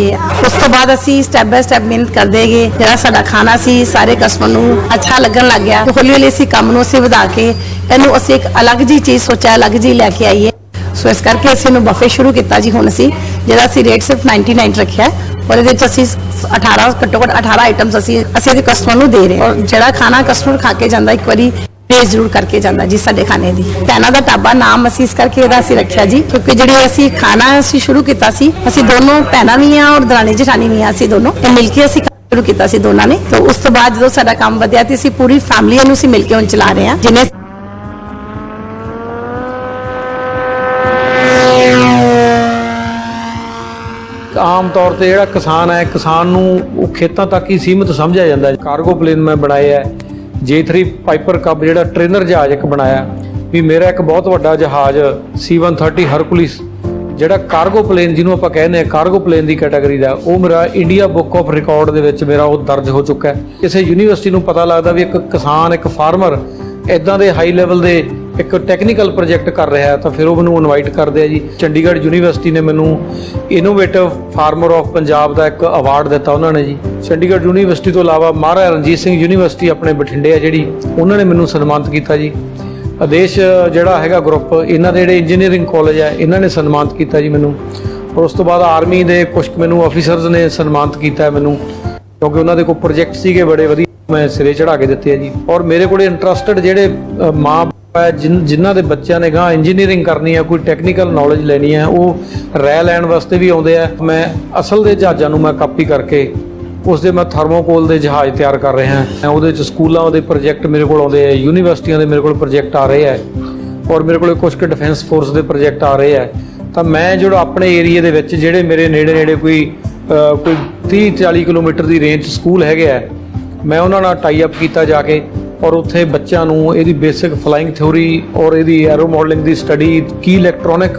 उस तो बाद असी स्टैप बाय स्टैप मेहनत करते गए, जिहड़ा साडा खाना सी सारे कस्टमर नूं अच्छा लगन लग गया। तो हौली हौली असीं काम नूं असीं वधा के इहनूं असीं एक अलग जी चीज़ सोचा, अलग जी लैके आईए। सो इस करके असीं इहनूं बफे शुरू किया जी। हुण असीं जिहड़ा असीं रेट सिर्फ 99 रखिया और इहदे विच असीं 18 घट्टो घट्ट 18 आइटम्स असीं कस्टमर नूं दे रहे हैं। और जिहड़ा खाना कस्टमर खा के जांदा एक बारी टेस्ट जरूर करके जाता जी साडे खाने दी। पैना दा ढाबा नाम असीं इस करके इहदा असीं रखिया जी, क्योंकि जिहड़ी असीं खाना असीं शुरू किया सी, असीं दोनों भैणां भी हां और दरानी जठानी भी हां, असीं दोनों मिलके असीं शुरू किया सी दोनों ने। तो उस तो बाद जो साडा काम वधिया ते असीं पूरी फैमिली नूं असीं मिलके हुण चला रहे हां। जिन्हें आम तौर पर जिहड़ा किसान है, किसान नूं वो खेतां तक ही सीमित समझिया जांदा है। कार्गो प्लेन मैं बनाया है, J3 पाइपर कब जिहड़ा ट्रेनर जहाज एक बनाया भी, मेरा एक बहुत वड्डा जहाज C-130 हरकुलिस जिहड़ा कार्गो प्लेन जिन्हों आपां कहने हैं कार्गो प्लेन की कैटेगरी का, वो मेरा इंडिया बुक ऑफ रिकॉर्ड दे विच मेरा वो दर्ज हो चुका है। किसी यूनीवर्सिटी नूं पता लगता भी एक किसान, एक फार्मर इदां दे हाई लैवल दे एक टैक्नीकल प्रोजेक्ट कर रहा है, तो फिर वो मैनूं इनवाइट करते हैं जी। चंडीगढ़ यूनीवर्सिटी ने मैनूं इनोवेटिव फार्मर ऑफ पंजाब का एक अवार्ड दिता उन्होंने जी। चंडीगढ़ यूनीवर्सिटी तो इलावा महाराजा रणजीत सिंह यूनीवर्सिटी अपने बठिंडे है जी, उन्होंने मैनूं सन्मानित किया जी। आदेश जिहड़ा हैगा ग्रुप, इन्हां दे जिहड़े इंजीनियरिंग कॉलेज है, इन्हां ने सन्मानित किया जी मैनूं। और उस तो बाद आर्मी के कुछ मैनूं ऑफिसर्स ने सन्मानित किया मैनूं, क्योंकि उन्होंने कोई प्रोजेक्ट सीगे बड़े वधिया मैं सिरे चढ़ा के दिते है जी। और मेरे को इंटरस्टड जिहड़े माँ जिन्हां दे बच्चों ने गां इंजीनियरिंग करनी है, कोई टैक्नीकल नॉलेज लेनी है, वो राय लैण वास्ते भी आउंदे आ। मैं असल दे जहाज़ां नूं मैं कापी करके उसदे मैं थर्मोकोल दे जहाज़ तैयार कर रहे हैं। उहदे च स्कूलों के प्रोजेक्ट मेरे को आउंदे है, यूनीवर्सिटियां दे मेरे को प्रोजेक्ट आ रहे हैं, और मेरे को कुछ डिफेंस फोर्स के प्रोजेक्ट आ रहे हैं। तो मैं जो अपने एरिए दे विच जिहड़े मेरे नेड़े नेड़े कोई 30-40 किलोमीटर की रेंज स्कूल हैगे है, मैं उन्होंने नाल टाई अप किया जाके, और उत्थे बच्चों नूं इहदी बेसिक फ्लाइंग थ्योरी और इहदी एरो मॉडलिंग की स्टडी, की इलैक्ट्रॉनिक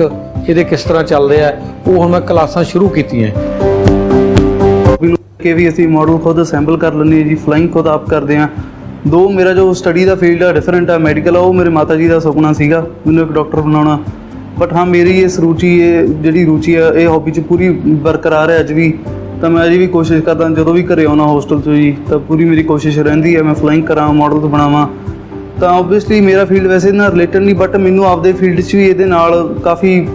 ਇਹਦੇ ਕਿਸ ਤਰ੍ਹਾਂ ਚੱਲ ਰਿਹਾ ਉਹ ਹੁਣ ਮੈਂ ਕਲਾਸਾਂ ਸ਼ੁਰੂ ਕੀਤੀਆਂ। ਕਿ ਵੀ ਅਸੀਂ ਮਾਡਲ ਖੁਦ ਅਸੈਂਬਲ ਕਰ ਲੈਂਦੇ ਹਾਂ ਜੀ, ਫਲਾਈਂਗ ਖੁਦ ਆਪ ਕਰਦੇ ਹਾਂ। ਦੋ ਮੇਰਾ ਜੋ ਸਟੱਡੀ ਦਾ ਫੀਲਡ ਆ ਡਿਫਰੈਂਟ ਆ, ਮੈਡੀਕਲ ਆ, ਉਹ ਮੇਰੇ ਮਾਤਾ ਜੀ ਦਾ ਸੁਪਨਾ ਸੀਗਾ ਮੈਨੂੰ ਇੱਕ ਡਾਕਟਰ ਬਣਾਉਣਾ। ਬਟ ਹਾਂ ਮੇਰੀ ਇਸ ਰੁਚੀ, ਇਹ ਜਿਹੜੀ ਰੁਚੀ ਆ ਇਹ ਹੌਬੀ 'ਚ ਪੂਰੀ ਬਰਕਰਾਰ ਹੈ ਅੱਜ ਵੀ। ਤਾਂ ਮੈਂ ਅਜੇ ਵੀ ਕੋਸ਼ਿਸ਼ ਕਰਦਾ, ਜਦੋਂ ਵੀ ਘਰੇ ਆਉਣਾ ਹੋਸਟਲ 'ਚੋਂ ਜੀ, ਤਾਂ ਪੂਰੀ ਮੇਰੀ ਕੋਸ਼ਿਸ਼ ਰਹਿੰਦੀ ਹੈ ਮੈਂ ਫਲਾਈਂਗ ਕਰਾਂ, ਮਾਡਲ ਬਣਾਵਾਂ। ਤਾਂ ਓਬਵੀਅਸਲੀ ਮੇਰਾ ਫੀਲਡ ਵੈਸੇ ਨਾਲ ਰਿਲੇਟਡ ਨਹੀਂ, ਬਟ ਮੈਨੂੰ ਆਪਦੇ ਫੀਲਡ 'ਚ ਵੀ ਇਹਦੇ ਨਾਲ ਕਾਫੀ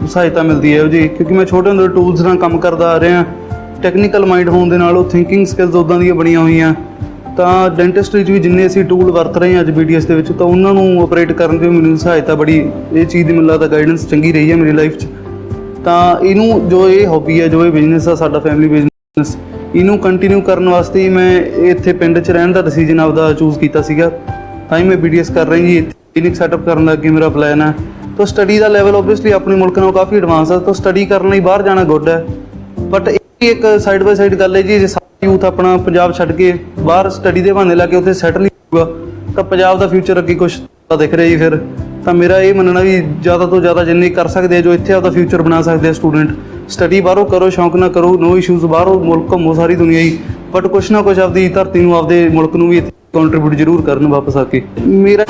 ਸਹਾਇਤਾ ਮਿਲਦੀ ਹੈ ਜੀ, ਕਿਉਂਕਿ ਮੈਂ ਛੋਟੇ ਹੁੰਦੇ ਟੂਲਸ ਨਾਲ ਕੰਮ ਕਰਦਾ ਆ ਰਿਹਾ। ਟੈਕਨੀਕਲ ਮਾਈਂਡ ਹੋਣ ਦੇ ਨਾਲ ਉਹ ਥਿੰਕਿੰਗ ਸਕਿੱਲਸ ਉੱਦਾਂ ਦੀਆਂ ਬਣੀਆਂ ਹੋਈਆਂ। ਤਾਂ ਡੈਂਟਿਸਟਰੀ 'ਚ ਵੀ ਜਿੰਨੇ ਅਸੀਂ ਟੂਲ ਵਰਤ ਰਹੇ ਹਾਂ ਅੱਜ BDS ਦੇ ਵਿੱਚ, ਤਾਂ ਉਹਨਾਂ ਨੂੰ ਆਪਰੇਟ ਕਰਨ 'ਚ ਮੈਨੂੰ ਸਹਾਇਤਾ ਬੜੀ, ਇਹ ਚੀਜ਼ ਦੀ ਮੈਨੂੰ ਲੱਗਦਾ ਗਾਈਡੈਂਸ ਚੰਗੀ ਰਹੀ ਹੈ ਮੇਰੀ ਲਾਈਫ 'ਚ। ਤਾਂ ਇਹਨੂੰ ਜੋ ਇਹ ਹੌਬੀ ਹੈ, ਜੋ ਇਹ ਬਿਜ਼ਨਸ ਆ ਸਾਡਾ ਫੈਮਿਲੀ ਬਿਜ਼ਨਸ, ਇਹਨੂੰ ਕੰਟੀਨਿਊ ਕਰਨ ਵਾਸਤੇ ਹੀ ਮੈਂ ਇੱਥੇ ਪਿੰਡ 'ਚ ਰਹਿਣ ਦਾ ਡਿਸੀਜਨ ਆਪਦਾ ਚੂਜ਼ ਕੀਤਾ ਸੀਗਾ। ਤਾਂ ਹੀ ਮੈਂ BDS ਕਰ ਰਹੀ ਜੀ, ਇੱਥੇ ਕਲੀਨਿਕ ਸੈਟਅਪ ਕਰਨ ਦਾ ਅੱਗੇ ਮੇਰਾ ਪਲਾਨ ਹੈ। ਤਾਂ ਸਟੱਡੀ ਦਾ ਲੈਵਲ ਓਬਵੀਅਸਲੀ ਆਪਣੇ ਮੁਲਕ ਨਾਲੋਂ ਕਾਫੀ ਐਡਵਾਂਸ ਹੈ, ਤਾਂ ਸਟੱਡੀ ਕਰਨ ਲਈ ਬਾਹਰ ਜਾਣਾ ਗੁੱਡ ਹੈ। ਬਟ ਇਹ ਇੱਕ ਸਾਈਡ ਬਾਈ ਸਾਈਡ ਗੱਲ ਹੈ ਜੀ, ਜੇ ਸਾਰਾ ਯੂਥ ਆਪਣਾ ਪੰਜਾਬ ਛੱਡ ਕੇ ਬਾਹਰ ਸਟੱਡੀ ਦੇ ਬਹਾਨੇ ਲਾ ਕੇ ਉੱਥੇ ਸੈਟਲ ਨਹੀਂ ਹੋਊਗਾ ਤਾਂ ਪੰਜਾਬ ਦਾ ਫਿਊਚਰ ਅੱਗੇ ਕੁਛ ਦਿਖ ਰਿਹਾ ਜੀ। ਫਿਰ ਤਾਂ ਮੇਰਾ ਇਹ ਮੰਨਣਾ ਵੀ ਜ਼ਿਆਦਾ ਤੋਂ ਜ਼ਿਆਦਾ ਜਿੰਨੇ ਕਰ ਸਕਦੇ ਆ, ਜੋ ਇੱਥੇ ਆਪਦਾ ਫਿਊਚਰ ਬਣਾ ਸਕਦੇ ਆ ਸਟੂਡੈਂਟ, ਸਟੱਡੀ ਬਾਹਰੋਂ ਕਰੋ, ਸ਼ੌਂਕ ਨਾ ਕਰੋ, ਨੋ ਇਸ਼ੂਜ਼, ਬਾਹਰੋਂ ਮੁਲਕ ਘੁੰਮੋ ਸਾਰੀ ਦੁਨੀਆ ਹੀ, ਬਟ ਕੁਛ ਨਾ ਕੁਛ ਆਪਦੀ ਧਰਤੀ ਨੂੰ, ਆਪਦੇ ਮੁਲਕ ਨੂੰ ਵੀ ਕੰਟਰੀਬਿਊਟ ਜ਼ਰੂਰ ਕਰਨ ਵਾਪਸ ਆ ਕੇ। ਮੇਰਾ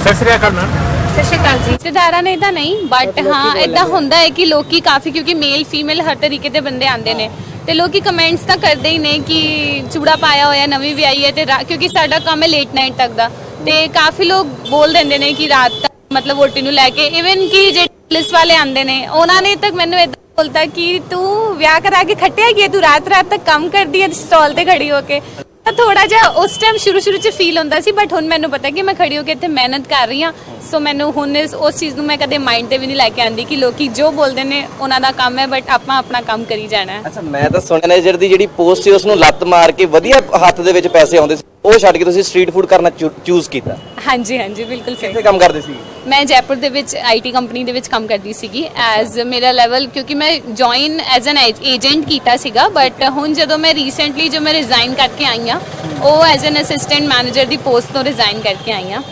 ਸਤਿ ਸ੍ਰੀ ਅਕਾਲ ਮੈਮ। ਸਤਿ ਸ਼੍ਰੀ ਅਕਾਲ ਜੀ। ਰਿਸ਼ਤੇਦਾਰਾਂ ਨੇ ਤਾਂ ਨਹੀਂ, ਬਟ ਹਾਂ ਇਦਾਂ ਹੁੰਦਾ ਹੈ ਕਿ ਲੋਕੀ ਕਾਫੀ, ਕਿਉਂਕਿ ਮੇਲ ਫੀਮੇਲ ਹਰ ਤਰੀਕੇ ਦੇ ਬੰਦੇ ਆਉਂਦੇ ਨੇ ਤੇ ਲੋਕੀ ਕਮੈਂਟਸ ਤਾਂ ਕਰਦੇ ਹੀ ਨੇ ਕਿ ਚੂੜਾ ਪਾਇਆ ਹੋਇਆ, ਨਵੀਂ ਵਿਆਹੀ ਹੈ ਤੇ ਕਿਉਂਕਿ ਸਾਡਾ ਕੰਮ ਹੈ ਲੇਟ ਨਾਈਟ ਤੱਕ ਦਾ, ਤੇ ਕਾਫੀ ਲੋਕ ਬੋਲ ਦਿੰਦੇ ਨੇ ਕਿ ਰਾਤ ਤੱਕ ਮਤਲਬ ਵੋਟੀ ਨੂੰ ਲੈ ਕੇ, ਇਵਨ ਕਿ ਜਿਹੜੇ ਪੁਲਿਸ ਵਾਲੇ ਆਉਂਦੇ ਨੇ ਉਹਨਾਂ ਨੇ ਤੱਕ ਮੈਨੂੰ ਇਦਾਂ ਬੋਲਤਾ ਕਿ ਤੂੰ ਵਿਆਹ ਕਰਾ ਕੇ ਖੱਟਿਆ ਕਿ ਤੂੰ ਰਾਤ ਤੱਕ ਕੰਮ ਕਰਦੀ ਹੈ ਸਟਾਲ ਤੇ ਖੜੀ ਹੋ ਕੇ। ਤਾਂ ਥੋੜਾ ਜਿਹਾ ਉਸ ਟਾਈਮ ਸ਼ੁਰੂ ਚ ਫੀਲ ਹੁੰਦਾ ਸੀ, ਬਟ ਹੁਣ ਮੈਨੂੰ ਪਤਾ ਕਿ ਮੈਂ ਖੜੀ ਹੋ ਕੇ ਇੱਥੇ ਮਿਹਨਤ ਕਰ ਰਹੀ ਹਾਂ। ਸੋ ਮੈਨੂੰ ਹੁਣ ਉਸ ਚੀਜ਼ ਨੂੰ ਮੈਂ ਕਦੇ ਮਾਈਂਡ ਤੇ ਵੀ ਨਹੀਂ ਲੈ ਕੇ ਆਂਦੀ ਕਿ ਲੋਕੀ ਜੋ ਬੋਲਦੇ ਨੇ ਉਹਨਾਂ ਦਾ ਕੰਮ ਹੈ, ਬਟ ਆਪਾਂ ਆਪਣਾ ਕੰਮ ਕਰੀ ਜਾਣਾ ਹੈ। ਅੱਛਾ, ਮੈਂ ਤਾਂ ਸੁਣਿਆ ਮੈਨੇਜਰ ਦੀ ਜਿਹੜੀ ਪੋਸਟ ਸੀ ਉਸ ਨੂੰ ਲੱਤ ਮਾਰ ਕੇ ਵਧੀਆ ਹੱਥ ਦੇ ਵਿੱਚ ਪੈਸੇ ਆਉਂਦੇ ਸੀ, ਉਹ ਛੱਡ ਕੇ ਤੁਸੀਂ ਸਟਰੀਟ ਫੂਡ ਕਰਨਾ ਚੂਜ਼ ਕੀਤਾ। ਹਾਂਜੀ ਹਾਂਜੀ, ਬਿਲਕੁਲ ਸਹੀ। ਕਿੱਥੇ ਕੰਮ ਕਰਦੇ ਸੀ? ਮੈਂ ਜੈਪੁਰ ਦੇ ਵਿੱਚ IT ਕੰਪਨੀ ਦੇ ਵਿੱਚ ਕੰਮ ਕਰਦੀ ਸੀਗੀ ਐਜ਼ ਮੇਰਾ ਲੈਵਲ, ਕਿਉਂਕਿ ਮੈਂ ਜੁਆਇਨ ਐਜ਼ ਐਨ ਏਜੰਟ ਕੀਤਾ ਸੀਗਾ, ਬਟ ਹੁਣ ਜਦੋਂ ਮੈਂ ਰੀਸੈਂਟਲੀ ਜੋ ਮੈਂ ਰਿਜ਼ਾਈਨ ਕਰਕੇ ਆਈ ਹਾਂ, ਉਹ as an assistant manager the post ਤੋਂ ਰਿਜ਼ਾਈਨ ਕਰਕੇ ਆਈ ਹਾਂ।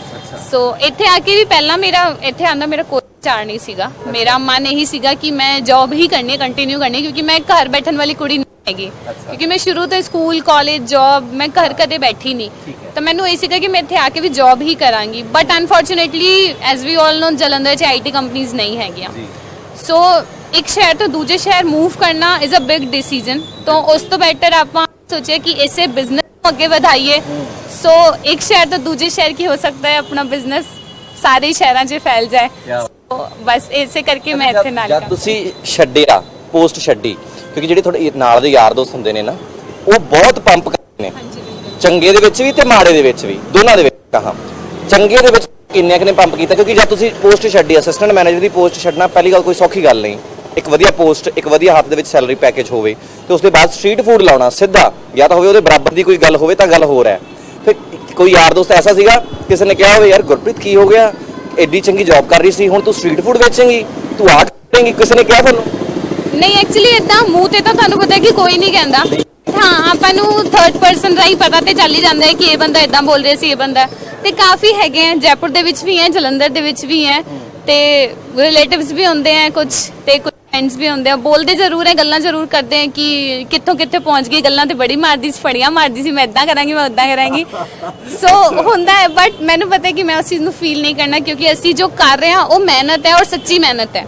ਸੋ ਇੱਥੇ ਆ ਕੇ ਵੀ ਪਹਿਲਾਂ ਮੇਰਾ ਇੱਥੇ ਆਉਣ ਦਾ ਮੇਰਾ ਕੋਈ ਵਿਚਾਰ ਨਹੀਂ ਸੀਗਾ, ਮੇਰਾ ਮਨ ਇਹੀ ਸੀਗਾ ਕਿ ਮੈਂ ਜੌਬ ਹੀ ਕਰਨੀ, ਕੰਟੀਨਿਊ ਕਰਨੀ, ਕਿਉਂਕਿ ਮੈਂ ਘਰ ਬੈਠਣ ਵਾਲੀ ਕੁੜੀ ਨਹੀਂ ਹੈਗੀ, ਕਿਉਂਕਿ ਮੈਂ ਸ਼ੁਰੂ ਤੋਂ ਸਕੂਲ ਕਾਲਜ ਜੌਬ ਮੈਂ ਘਰ ਕਦੇ ਬੈਠੀ ਨਹੀਂ, ਤਾਂ ਮੈਨੂੰ ਇਹ ਸੀਗਾ ਕਿ ਮੈਂ ਇੱਥੇ ਆ ਕੇ ਵੀ ਜੌਬ ਹੀ ਕਰਾਂਗੀ। ਬਟ ਅਨਫੋਰਚੂਨੇਟਲੀ ਐਜ਼ ਵੀ ਆਲ ਨੋ ਜਲੰਧਰ 'ਚ IT ਕੰਪਨੀਜ਼ ਨਹੀਂ ਹੈਗੀਆਂ। ਸੋ ਇੱਕ ਸ਼ਹਿਰ ਤੋਂ ਦੂਜੇ ਸ਼ਹਿਰ ਮੂਵ ਕਰਨਾ ਇਜ਼ ਅ ਬਿਗ ਡਿਸੀਜਨ, ਤਾਂ ਉਸ ਤੋਂ ਬੈਟਰ ਆਪਾਂ ਸੋਚਿਆ ਕਿ ਇਸੇ ਬਿਜ਼ਨਸ ਨੂੰ ਅੱਗੇ ਵਧਾਈਏ। ਸੋ ਇੱਕ ਸ਼ਹਿਰ ਤੋਂ ਦੂਜੇ ਸ਼ਹਿਰ ਕੀ ਹੋ ਸਕਦਾ ਹੈ, ਆਪਣਾ ਬਿਜ਼ਨਸ ਸਾਰੇ ਸ਼ਹਿਰਾਂ 'ਚ ਫੈਲ ਜਾਏ। ਸੋ ਬਸ ਇਸੇ ਕਰਕੇ ਮੈਂ ਇੱਥੇ ਨਾਲ ਜਦ ਤੁਸੀਂ ਛੱਡਿਆ, ਪੋਸਟ ਛੱਡੀ, ਕਿਉਂਕਿ ਜਿਹੜੇ ਤੁਹਾਡੇ ਨਾਲ ਦੇ ਯਾਰ ਦੋਸਤ ਹੁੰਦੇ ਨੇ ਨਾ, ਉਹ ਬਹੁਤ ਪੰਪ ਕਰਦੇ ਨੇ, ਚੰਗੇ ਦੇ ਵਿੱਚ ਵੀ ਤੇ ਮਾੜੇ ਦੇ ਵਿੱਚ ਵੀ, ਦੋਨਾਂ ਦੇ ਵਿੱਚ। ਕਹਾਂ ਚੰਗੇ ਦੇ ਵਿੱਚ ਕਿੰਨੇ ਕੁ ਨੇ ਪੰਪ ਕੀਤਾ, ਕਿਉਂਕਿ ਜਦ ਤੁਸੀਂ ਪੋਸਟ ਛੱਡੀ, ਅਸਿਸਟੈਂਟ ਮੈਨੇਜਰ ਦੀ ਪੋਸਟ ਛੱਡਣਾ ਪਹਿਲੀ ਗੱਲ ਕੋਈ ਸੌਖੀ ਗੱਲ ਨਹੀਂ। ਇੱਕ ਵਧੀਆ ਪੋਸਟ, ਇੱਕ ਵਧੀਆ ਹੱਥ ਦੇ ਵਿੱਚ ਸੈਲਰੀ ਪੈਕੇਜ ਹੋਵੇ, ਤੇ ਉਸ ਦੇ ਬਾਅਦ ਸਟਰੀਟ ਫੂਡ ਲਾਉਣਾ ਸਿੱਧਾ, ਜਾਂ ਤਾਂ ਹੋਵੇ ਉਹਦੇ ਬਰਾਬਰ ਦੀ ਕੋਈ ਗੱਲ ਹੋਵੇ ਤਾਂ ਗੱਲ ਹੋਰ ਹੈ। ਫਿਰ ਕੋਈ ਯਾਰ ਦੋਸਤ ਐਸਾ ਸੀਗਾ ਕਿਸੇ ਨੇ ਕਿਹਾ ਹੋਵੇ ਯਾਰ ਗੁਰਪ੍ਰੀਤ ਕੀ ਹੋ ਗਿਆ, ਐਡੀ ਚੰਗੀ ਜੌਬ ਕਰ ਰਹੀ ਸੀ, ਹੁਣ ਤੂੰ ਸਟਰੀਟ ਫੂਡ ਵੇਚੇਂਗੀ, ਤੂੰ ਆਹ ਕਰੇਂਗੀ, ਕਿਸੇ ਨੇ ਕਿਹਾ ਤੁਹਾਨੂੰ? ਨਹੀਂ, ਐਕਚੁਅਲੀ ਇਦਾਂ ਮੂੰਹ ਤੇ ਤਾਂ ਤੁਹਾਨੂੰ ਪਤਾ ਕਿ ਕੋਈ ਨਹੀਂ ਕਹਿੰਦਾ। ਹਾਂ, ਆਪਾਂ ਨੂੰ ਥਰਡ ਪਰਸਨ ਰਾਹੀਂ ਪਤਾ ਤੇ ਚੱਲ ਹੀ ਜਾਂਦਾ ਹੈ ਕਿ ਇਹ ਬੰਦਾ ਇਦਾਂ ਬੋਲ ਰਿਹਾ ਸੀ, ਇਹ ਬੰਦਾ, ਤੇ ਕਾਫੀ ਹੈਗੇ ਆ ਜੈਪੁਰ ਦੇ ਵਿੱਚ ਵੀ ਹੈ, ਜਲੰਧਰ ਦੇ ਵਿੱਚ ਵੀ ਹੈ, ਤੇ ਰਿਲੇਟਿਵਸ ਵੀ ਹੁੰਦੇ ਆ ਕੁਝ, ਤੇ ਕੁਝ ਫਰੈਂਡਸ ਵੀ ਹੁੰਦੇ ਆ, ਬੋਲਦੇ ਜ਼ਰੂਰ ਹੈ, ਗੱਲਾਂ ਜ਼ਰੂਰ ਕਰਦੇ ਆ ਕਿ ਕਿੱਥੋਂ ਕਿੱਥੇ ਪਹੁੰਚ ਗਈ, ਗੱਲਾਂ ਤੇ ਬੜੀ ਮਾਰਦੀ ਸੀ, ਫੜੀਆਂ ਮਾਰਦੀ ਸੀ, ਮੈਂ ਇਦਾਂ ਕਰਾਂਗੀ, ਮੈਂ ਉਦਾਂ ਕਰਾਂਗੀ। ਸੋ ਹੁੰਦਾ ਹੈ, ਬਟ ਮੈਨੂੰ ਪਤਾ ਹੈ ਕਿ ਮੈਂ ਉਸ ਚੀਜ਼ ਨੂੰ ਫੀਲ ਨਹੀਂ ਕਰਨਾ, ਕਿਉਂਕਿ ਅਸੀਂ ਜੋ ਕਰ ਰਹੇ ਹਾਂ ਉਹ ਮਿਹਨਤ ਹੈ, ਔਰ ਸੱਚੀ ਮਿਹਨਤ ਹੈ।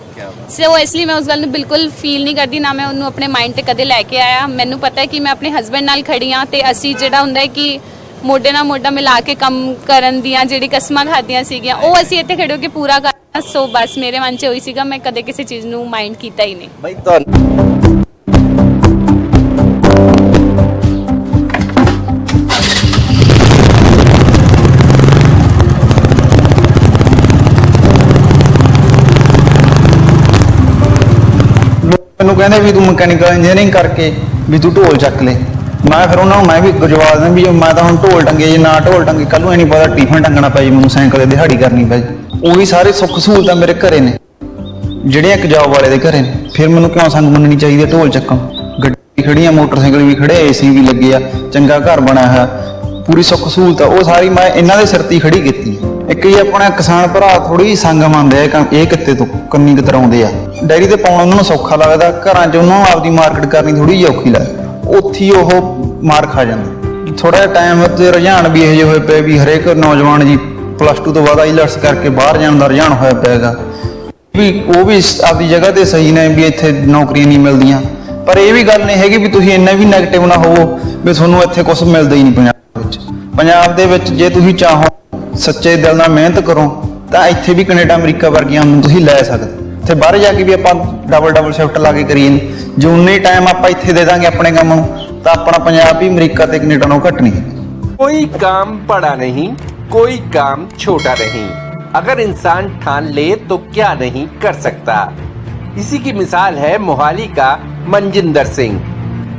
ਸੋ ਇਸ ਲਈ ਮੈਂ ਉਸ ਗੱਲ ਨੂੰ ਬਿਲਕੁਲ ਫੀਲ ਨਹੀਂ ਕਰਦੀ, ਨਾ ਮੈਂ ਉਹਨੂੰ ਆਪਣੇ ਮਾਈਂਡ ਤੇ ਕਦੇ ਲੈ ਕੇ ਆਇਆ। ਮੈਨੂੰ ਪਤਾ ਹੈ ਕਿ ਮੈਂ ਆਪਣੇ ਹਸਬੈਂਡ ਨਾਲ ਖੜੀ ਹਾਂ, ਤੇ ਅਸੀਂ ਜਿਹੜਾ ਹੁੰਦਾ ਹੈ ਕਿ ਮੋਢੇ ਨਾਲ ਮੋਢਾ ਮਿਲਾ ਕੇ ਕੰਮ ਕਰਨ ਦੀਆਂ ਜਿਹੜੀ ਕਸਮਾਂ ਖਾਦੀਆਂ ਸੀਗੀਆਂ, ਉਹ ਅਸੀਂ ਇੱਥੇ ਖੜੇ ਹੋ ਕੇ ਪੂਰਾ ਕਰ। ਸੋ ਬਸ ਮੇਰੇ ਮਨ 'ਚ ਉਹੀ ਸੀਗਾ, ਮੈਂ ਕਦੇ ਕਿਸੇ ਚੀਜ਼ ਨੂੰ ਮਾਈਂਡ ਕੀਤਾ ਹੀ ਨਹੀਂ। ਬਈ ਤੁਹਾਨੂੰ ਮੈਨੂੰ ਕਹਿੰਦੇ ਵੀ ਤੂੰ ਮਕੈਨੀਕਲ ਇੰਜੀਨੀਅਰਿੰਗ ਕਰਕੇ ਵੀ ਤੂੰ ਢੋਲ ਚੱਕ ਲੈ, ਮੈਂ ਫਿਰ ਉਹਨਾਂ ਨੂੰ ਮੈਂ ਵੀ ਜਵਾਬ ਦਿੰਦਾ ਵੀ ਮੈਂ ਤਾਂ ਹੁਣ ਢੋਲ ਟੰਗੇ ਜੇ ਨਾ ਢੋਲ ਟੰਗੇ ਕੱਲ ਨੂੰ ਇਹ ਨਹੀਂ ਪਤਾ ਟਿਫਨ ਟੰਗਣਾ ਪੈ ਜੀ ਮੈਨੂੰ ਸਾਈਕਲ ਤੇ ਦਿਹਾੜੀ ਕਰਨੀ ਪੈ ਜੀ। ਉਹੀ ਸਾਰੇ ਸੁੱਖ ਸਹੂਲਤਾਂ ਮੇਰੇ ਘਰੇ ਨੇ ਜਿਹੜੀਆਂ ਇੱਕ ਜੌਬ ਵਾਲੇ ਦੇ ਘਰੇ ਨੇ, ਫਿਰ ਮੈਨੂੰ ਕਿਉਂ ਸੰਗ ਮੰਨਣੀ ਚਾਹੀਦੀ ਹੈ ਢੋਲ ਚੱਕਣ? ਗੱਡੀ ਖੜੀਆਂ, ਮੋਟਰਸਾਈਕਲ ਵੀ ਖੜੇ, ਏਸੀ ਵੀ ਲੱਗੇ ਆ, ਚੰਗਾ ਘਰ ਬਣਿਆ ਹੋਇਆ, ਪੂਰੀ ਸੁੱਖ ਸਹੂਲਤ ਉਹ ਸਾਰੀ ਮੈਂ ਇਹਨਾਂ ਦੇ ਸਿਰ ਤੇ ਹੀ ਖੜੀ ਕੀਤੀ। ਇੱਕ ਹੀ ਆਪਣਾ ਕਿਸਾਨ ਭਰਾ ਥੋੜੀ ਸੰਗ ਮੰਨਦੇ ਆ ਇਹ ਕਿੱਤੇ ਤੋਂ ਕੰਨੀ ਕਤਰਾਉਂਦੇ ਆ। ਡੈਰੀ ਤੇ ਪਾਉਣਾ ਉਹਨਾਂ ਨੂੰ ਸੌਖਾ ਲੱਗਦਾ, ਘਰਾਂ 'ਚ ਉਹਨਾਂ ਨੂੰ ਆਪਦੀ ਮਾਰਕੀਟ ਕਰਨੀ ਥੋੜੀ ਜਿਹੀ ਔਖੀ ਲੱਗਦੀ, ਉੱਥੇ ਹੀ ਉਹ ਮਾਰ ਖਾ ਜਾਂਦੇ। ਥੋੜਾ ਜਿਹਾ ਟਾਈਮ ਤੇ ਰੁਝਾਨ ਵੀ ਇਹੋ ਜਿਹੇ ਹੋਏ ਪਏ ਵੀ ਹਰੇਕ ਨੌਜਵਾਨ ਜੀ +2 ਤੋਂ ਬਾਅਦ ਆਈਲੈਟਸ ਕਰਕੇ ਬਾਹਰ ਜਾਣ ਦਾ ਰੁਝਾਨ ਹੋਇਆ ਪਿਆਗਾ ਵੀ ਉਹ ਵੀ ਆਪਦੀ ਜਗ੍ਹਾ ਤੇ ਸਹੀ ਨੇ ਵੀ ਇੱਥੇ ਨੌਕਰੀਆਂ ਨਹੀਂ ਮਿਲਦੀਆਂ, ਪਰ ਇਹ ਵੀ ਗੱਲ ਨਹੀਂ ਹੈਗੀ ਵੀ ਤੁਸੀਂ ਇੰਨਾ ਵੀ ਨੈਗੇਟਿਵ ਨਾ ਹੋਵੋ ਵੀ ਤੁਹਾਨੂੰ ਇੱਥੇ ਕੁਝ ਮਿਲਦਾ ਹੀ ਨਹੀਂ ਪੰਜਾਬ ਵਿੱਚ। ਪੰਜਾਬ ਦੇ ਵਿੱਚ ਜੇ ਤੁਸੀਂ ਚਾਹੋ ਸੱਚੇ ਦਿਲ ਨਾਲ ਮਿਹਨਤ ਕਰੋ ਤਾਂ ਇੱਥੇ ਵੀ ਕੈਨੇਡਾ ਅਮਰੀਕਾ ਵਰਗੀਆਂ ਨੂੰ ਤੁਸੀਂ ਲੈ ਸਕਦੇ। ਇੱਥੇ ਬਾਹਰ ਜਾ ਕੇ ਵੀ ਆਪਾਂ ਡਬਲ ਸ਼ਿਫਟ ਲਾ ਕੇ ਕਰੀਏ, ਜੇ ਉਨੇ ਟਾਈਮ ਆਪਾਂ ਇੱਥੇ ਦੇ ਦਾਂਗੇ ਆਪਣੇ ਕੰਮ ਨੂੰ ਤਾਂ ਆਪਣਾ ਪੰਜਾਬ ਵੀ ਅਮਰੀਕਾ ਤੇ ਕੈਨੇਡਾ ਨਾਲੋਂ ਘੱਟ ਨਹੀਂ। कोई काम बड़ा नहीं, कोई काम छोटा नहीं। अगर इंसान ठान ले तो क्या नहीं कर सकता। इसी की मिसाल है मोहाली का मनजिंदर सिंह।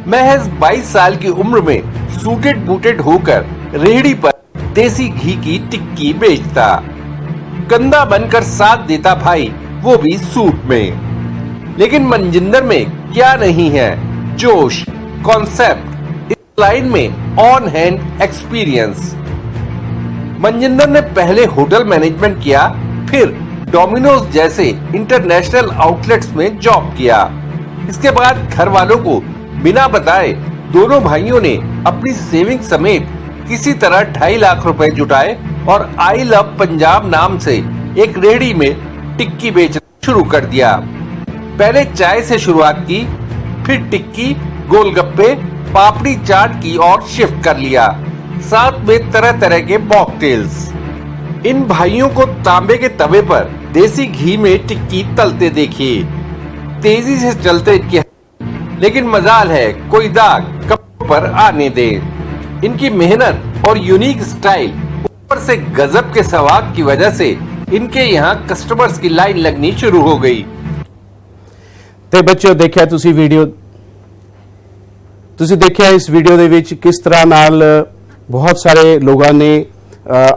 महज 22 साल की उम्र में सूटेड बूटेड होकर रेहड़ी पर देसी घी की टिक्की बेचता, कंधा बनकर साथ देता भाई, वो भी सूट में। लेकिन मनजिंदर में क्या नहीं है, जोश, कॉन्सेप्ट, लाइन में ऑन हैंड एक्सपीरियंस। मनजिंदर ने पहले होटल मैनेजमेंट किया, फिर डोमिनोज जैसे इंटरनेशनल आउटलेट्स में जॉब किया। इसके बाद घर वालों को बिना बताए दोनों भाइयों ने अपनी सेविंग समेत किसी तरह 2.5 लाख रुपए जुटाए और आई लव पंजाब नाम से एक रेहड़ी में टिक्की बेचना शुरू कर दिया। पहले चाय से शुरुआत की, फिर टिक्की, गोलगप्पे, पापड़ी चाट की और शिफ्ट कर लिया, साथ में तरह तरह के मॉकटेल्स। इन भाइयों को तांबे के तवे पर देसी घी में टिक्की तलते देखिए, तेजी से चलते क्या, लेकिन मजाल है कोई दाग कपड़ों पर आने दे। इनकी मेहनत और यूनिक स्टाइल ऊपर से गजब के स्वाद की वजह से इनके यहाँ कस्टमर्स की लाइन लगनी शुरू हो गई। ਤੇ ਬੱਚਿਓ ਦੇਖਿਆ ਤੁਸੀਂ ਵੀਡੀਓ, ਤੁਸੀਂ ਦੇਖਿਆ ਇਸ ਵੀਡੀਓ ਦੇ ਵਿੱਚ ਕਿਸ ਤਰ੍ਹਾਂ ਨਾਲ ਬਹੁਤ ਸਾਰੇ ਲੋਕਾਂ ਨੇ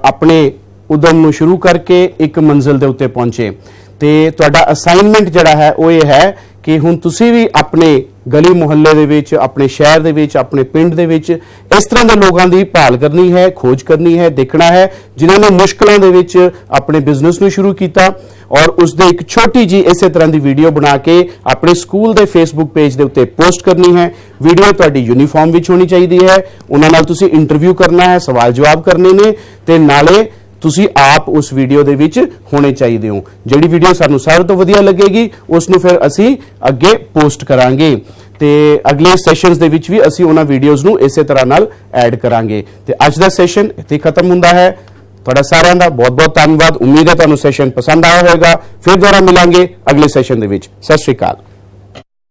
ਆਪਣੇ ਉਦਮ ਨੂੰ ਸ਼ੁਰੂ ਕਰਕੇ ਇੱਕ ਮੰਜ਼ਿਲ ਦੇ ਉੱਤੇ ਪਹੁੰਚੇ। ਤੇ ਤੁਹਾਡਾ ਅਸਾਈਨਮੈਂਟ ਜਿਹੜਾ ਹੈ ਉਹ ਇਹ ਹੈ ਕਿ ਹੁਣ ਤੁਸੀਂ ਵੀ ਆਪਣੇ ਗਲੀ ਮੁਹੱਲੇ ਦੇ ਵਿੱਚ, ਆਪਣੇ ਸ਼ਹਿਰ ਦੇ ਵਿੱਚ, ਆਪਣੇ ਪਿੰਡ ਦੇ ਵਿੱਚ ਇਸ ਤਰ੍ਹਾਂ ਦੇ ਲੋਕਾਂ ਦੀ ਭਾਲ ਕਰਨੀ ਹੈ, ਖੋਜ ਕਰਨੀ ਹੈ, ਦੇਖਣਾ ਹੈ ਜਿਨ੍ਹਾਂ ਨੇ ਮੁਸ਼ਕਲਾਂ ਦੇ ਵਿੱਚ ਆਪਣੇ ਬਿਜ਼ਨਸ ਨੂੰ ਸ਼ੁਰੂ ਕੀਤਾ ਔਰ ਉਸ ਦੇ ਇੱਕ ਛੋਟੀ ਜੀ ਇਸੇ ਤਰ੍ਹਾਂ ਦੀ ਵੀਡੀਓ ਬਣਾ ਕੇ ਆਪਣੇ ਸਕੂਲ ਦੇ ਫੇਸਬੁੱਕ ਪੇਜ ਦੇ ਉੱਤੇ ਪੋਸਟ ਕਰਨੀ ਹੈ। ਵੀਡੀਓ ਤੁਹਾਡੀ ਯੂਨੀਫਾਰਮ ਵਿੱਚ ਹੋਣੀ ਚਾਹੀਦੀ ਹੈ, ਉਹਨਾਂ ਨਾਲ ਤੁਸੀਂ ਇੰਟਰਵਿਊ ਕਰਨਾ ਹੈ, ਸਵਾਲ ਜਵਾਬ ਕਰਨੇ ਨੇ ਤੇ ਨਾਲੇ ਤੁਸੀਂ ਆਪ ਉਸ ਵੀਡੀਓ ਦੇ ਵਿੱਚ ਹੋਣੇ ਚਾਹੀਦੇ ਹੋ। ਜਿਹੜੀ ਵੀਡੀਓ ਸਾਨੂੰ ਸਾਰਿਆਂ ਤੋਂ ਵਧੀਆ ਲੱਗੇਗੀ ਉਸ ਨੂੰ ਫਿਰ ਅਸੀਂ ਅੱਗੇ ਪੋਸਟ ਕਰਾਂਗੇ ਤੇ ਅਗਲੇ ਸੈਸ਼ਨਸ ਦੇ ਵਿੱਚ ਵੀ ਅਸੀਂ ਉਹਨਾਂ ਵੀਡੀਓਜ਼ ਨੂੰ ਇਸੇ ਤਰ੍ਹਾਂ ਨਾਲ ਐਡ ਕਰਾਂਗੇ। ਤੇ ਅੱਜ ਦਾ ਸੈਸ਼ਨ ਇੱਥੇ ਖਤਮ ਹੁੰਦਾ ਹੈ। ਤੁਹਾਡਾ ਸਾਰਿਆਂ ਦਾ ਬਹੁਤ ਬਹੁਤ ਧੰਨਵਾਦ। ਉਮੀਦ ਹੈ ਤੁਹਾਨੂੰ ਸੈਸ਼ਨ ਪਸੰਦ ਆਇਆ ਹੋਵੇਗਾ। ਫਿਰ ਦੁਬਾਰਾ ਮਿਲਾਂਗੇ ਅਗਲੇ ਸੈਸ਼ਨ ਦੇ ਵਿੱਚ। ਸਤਿ ਸ਼੍ਰੀ ਅਕਾਲ।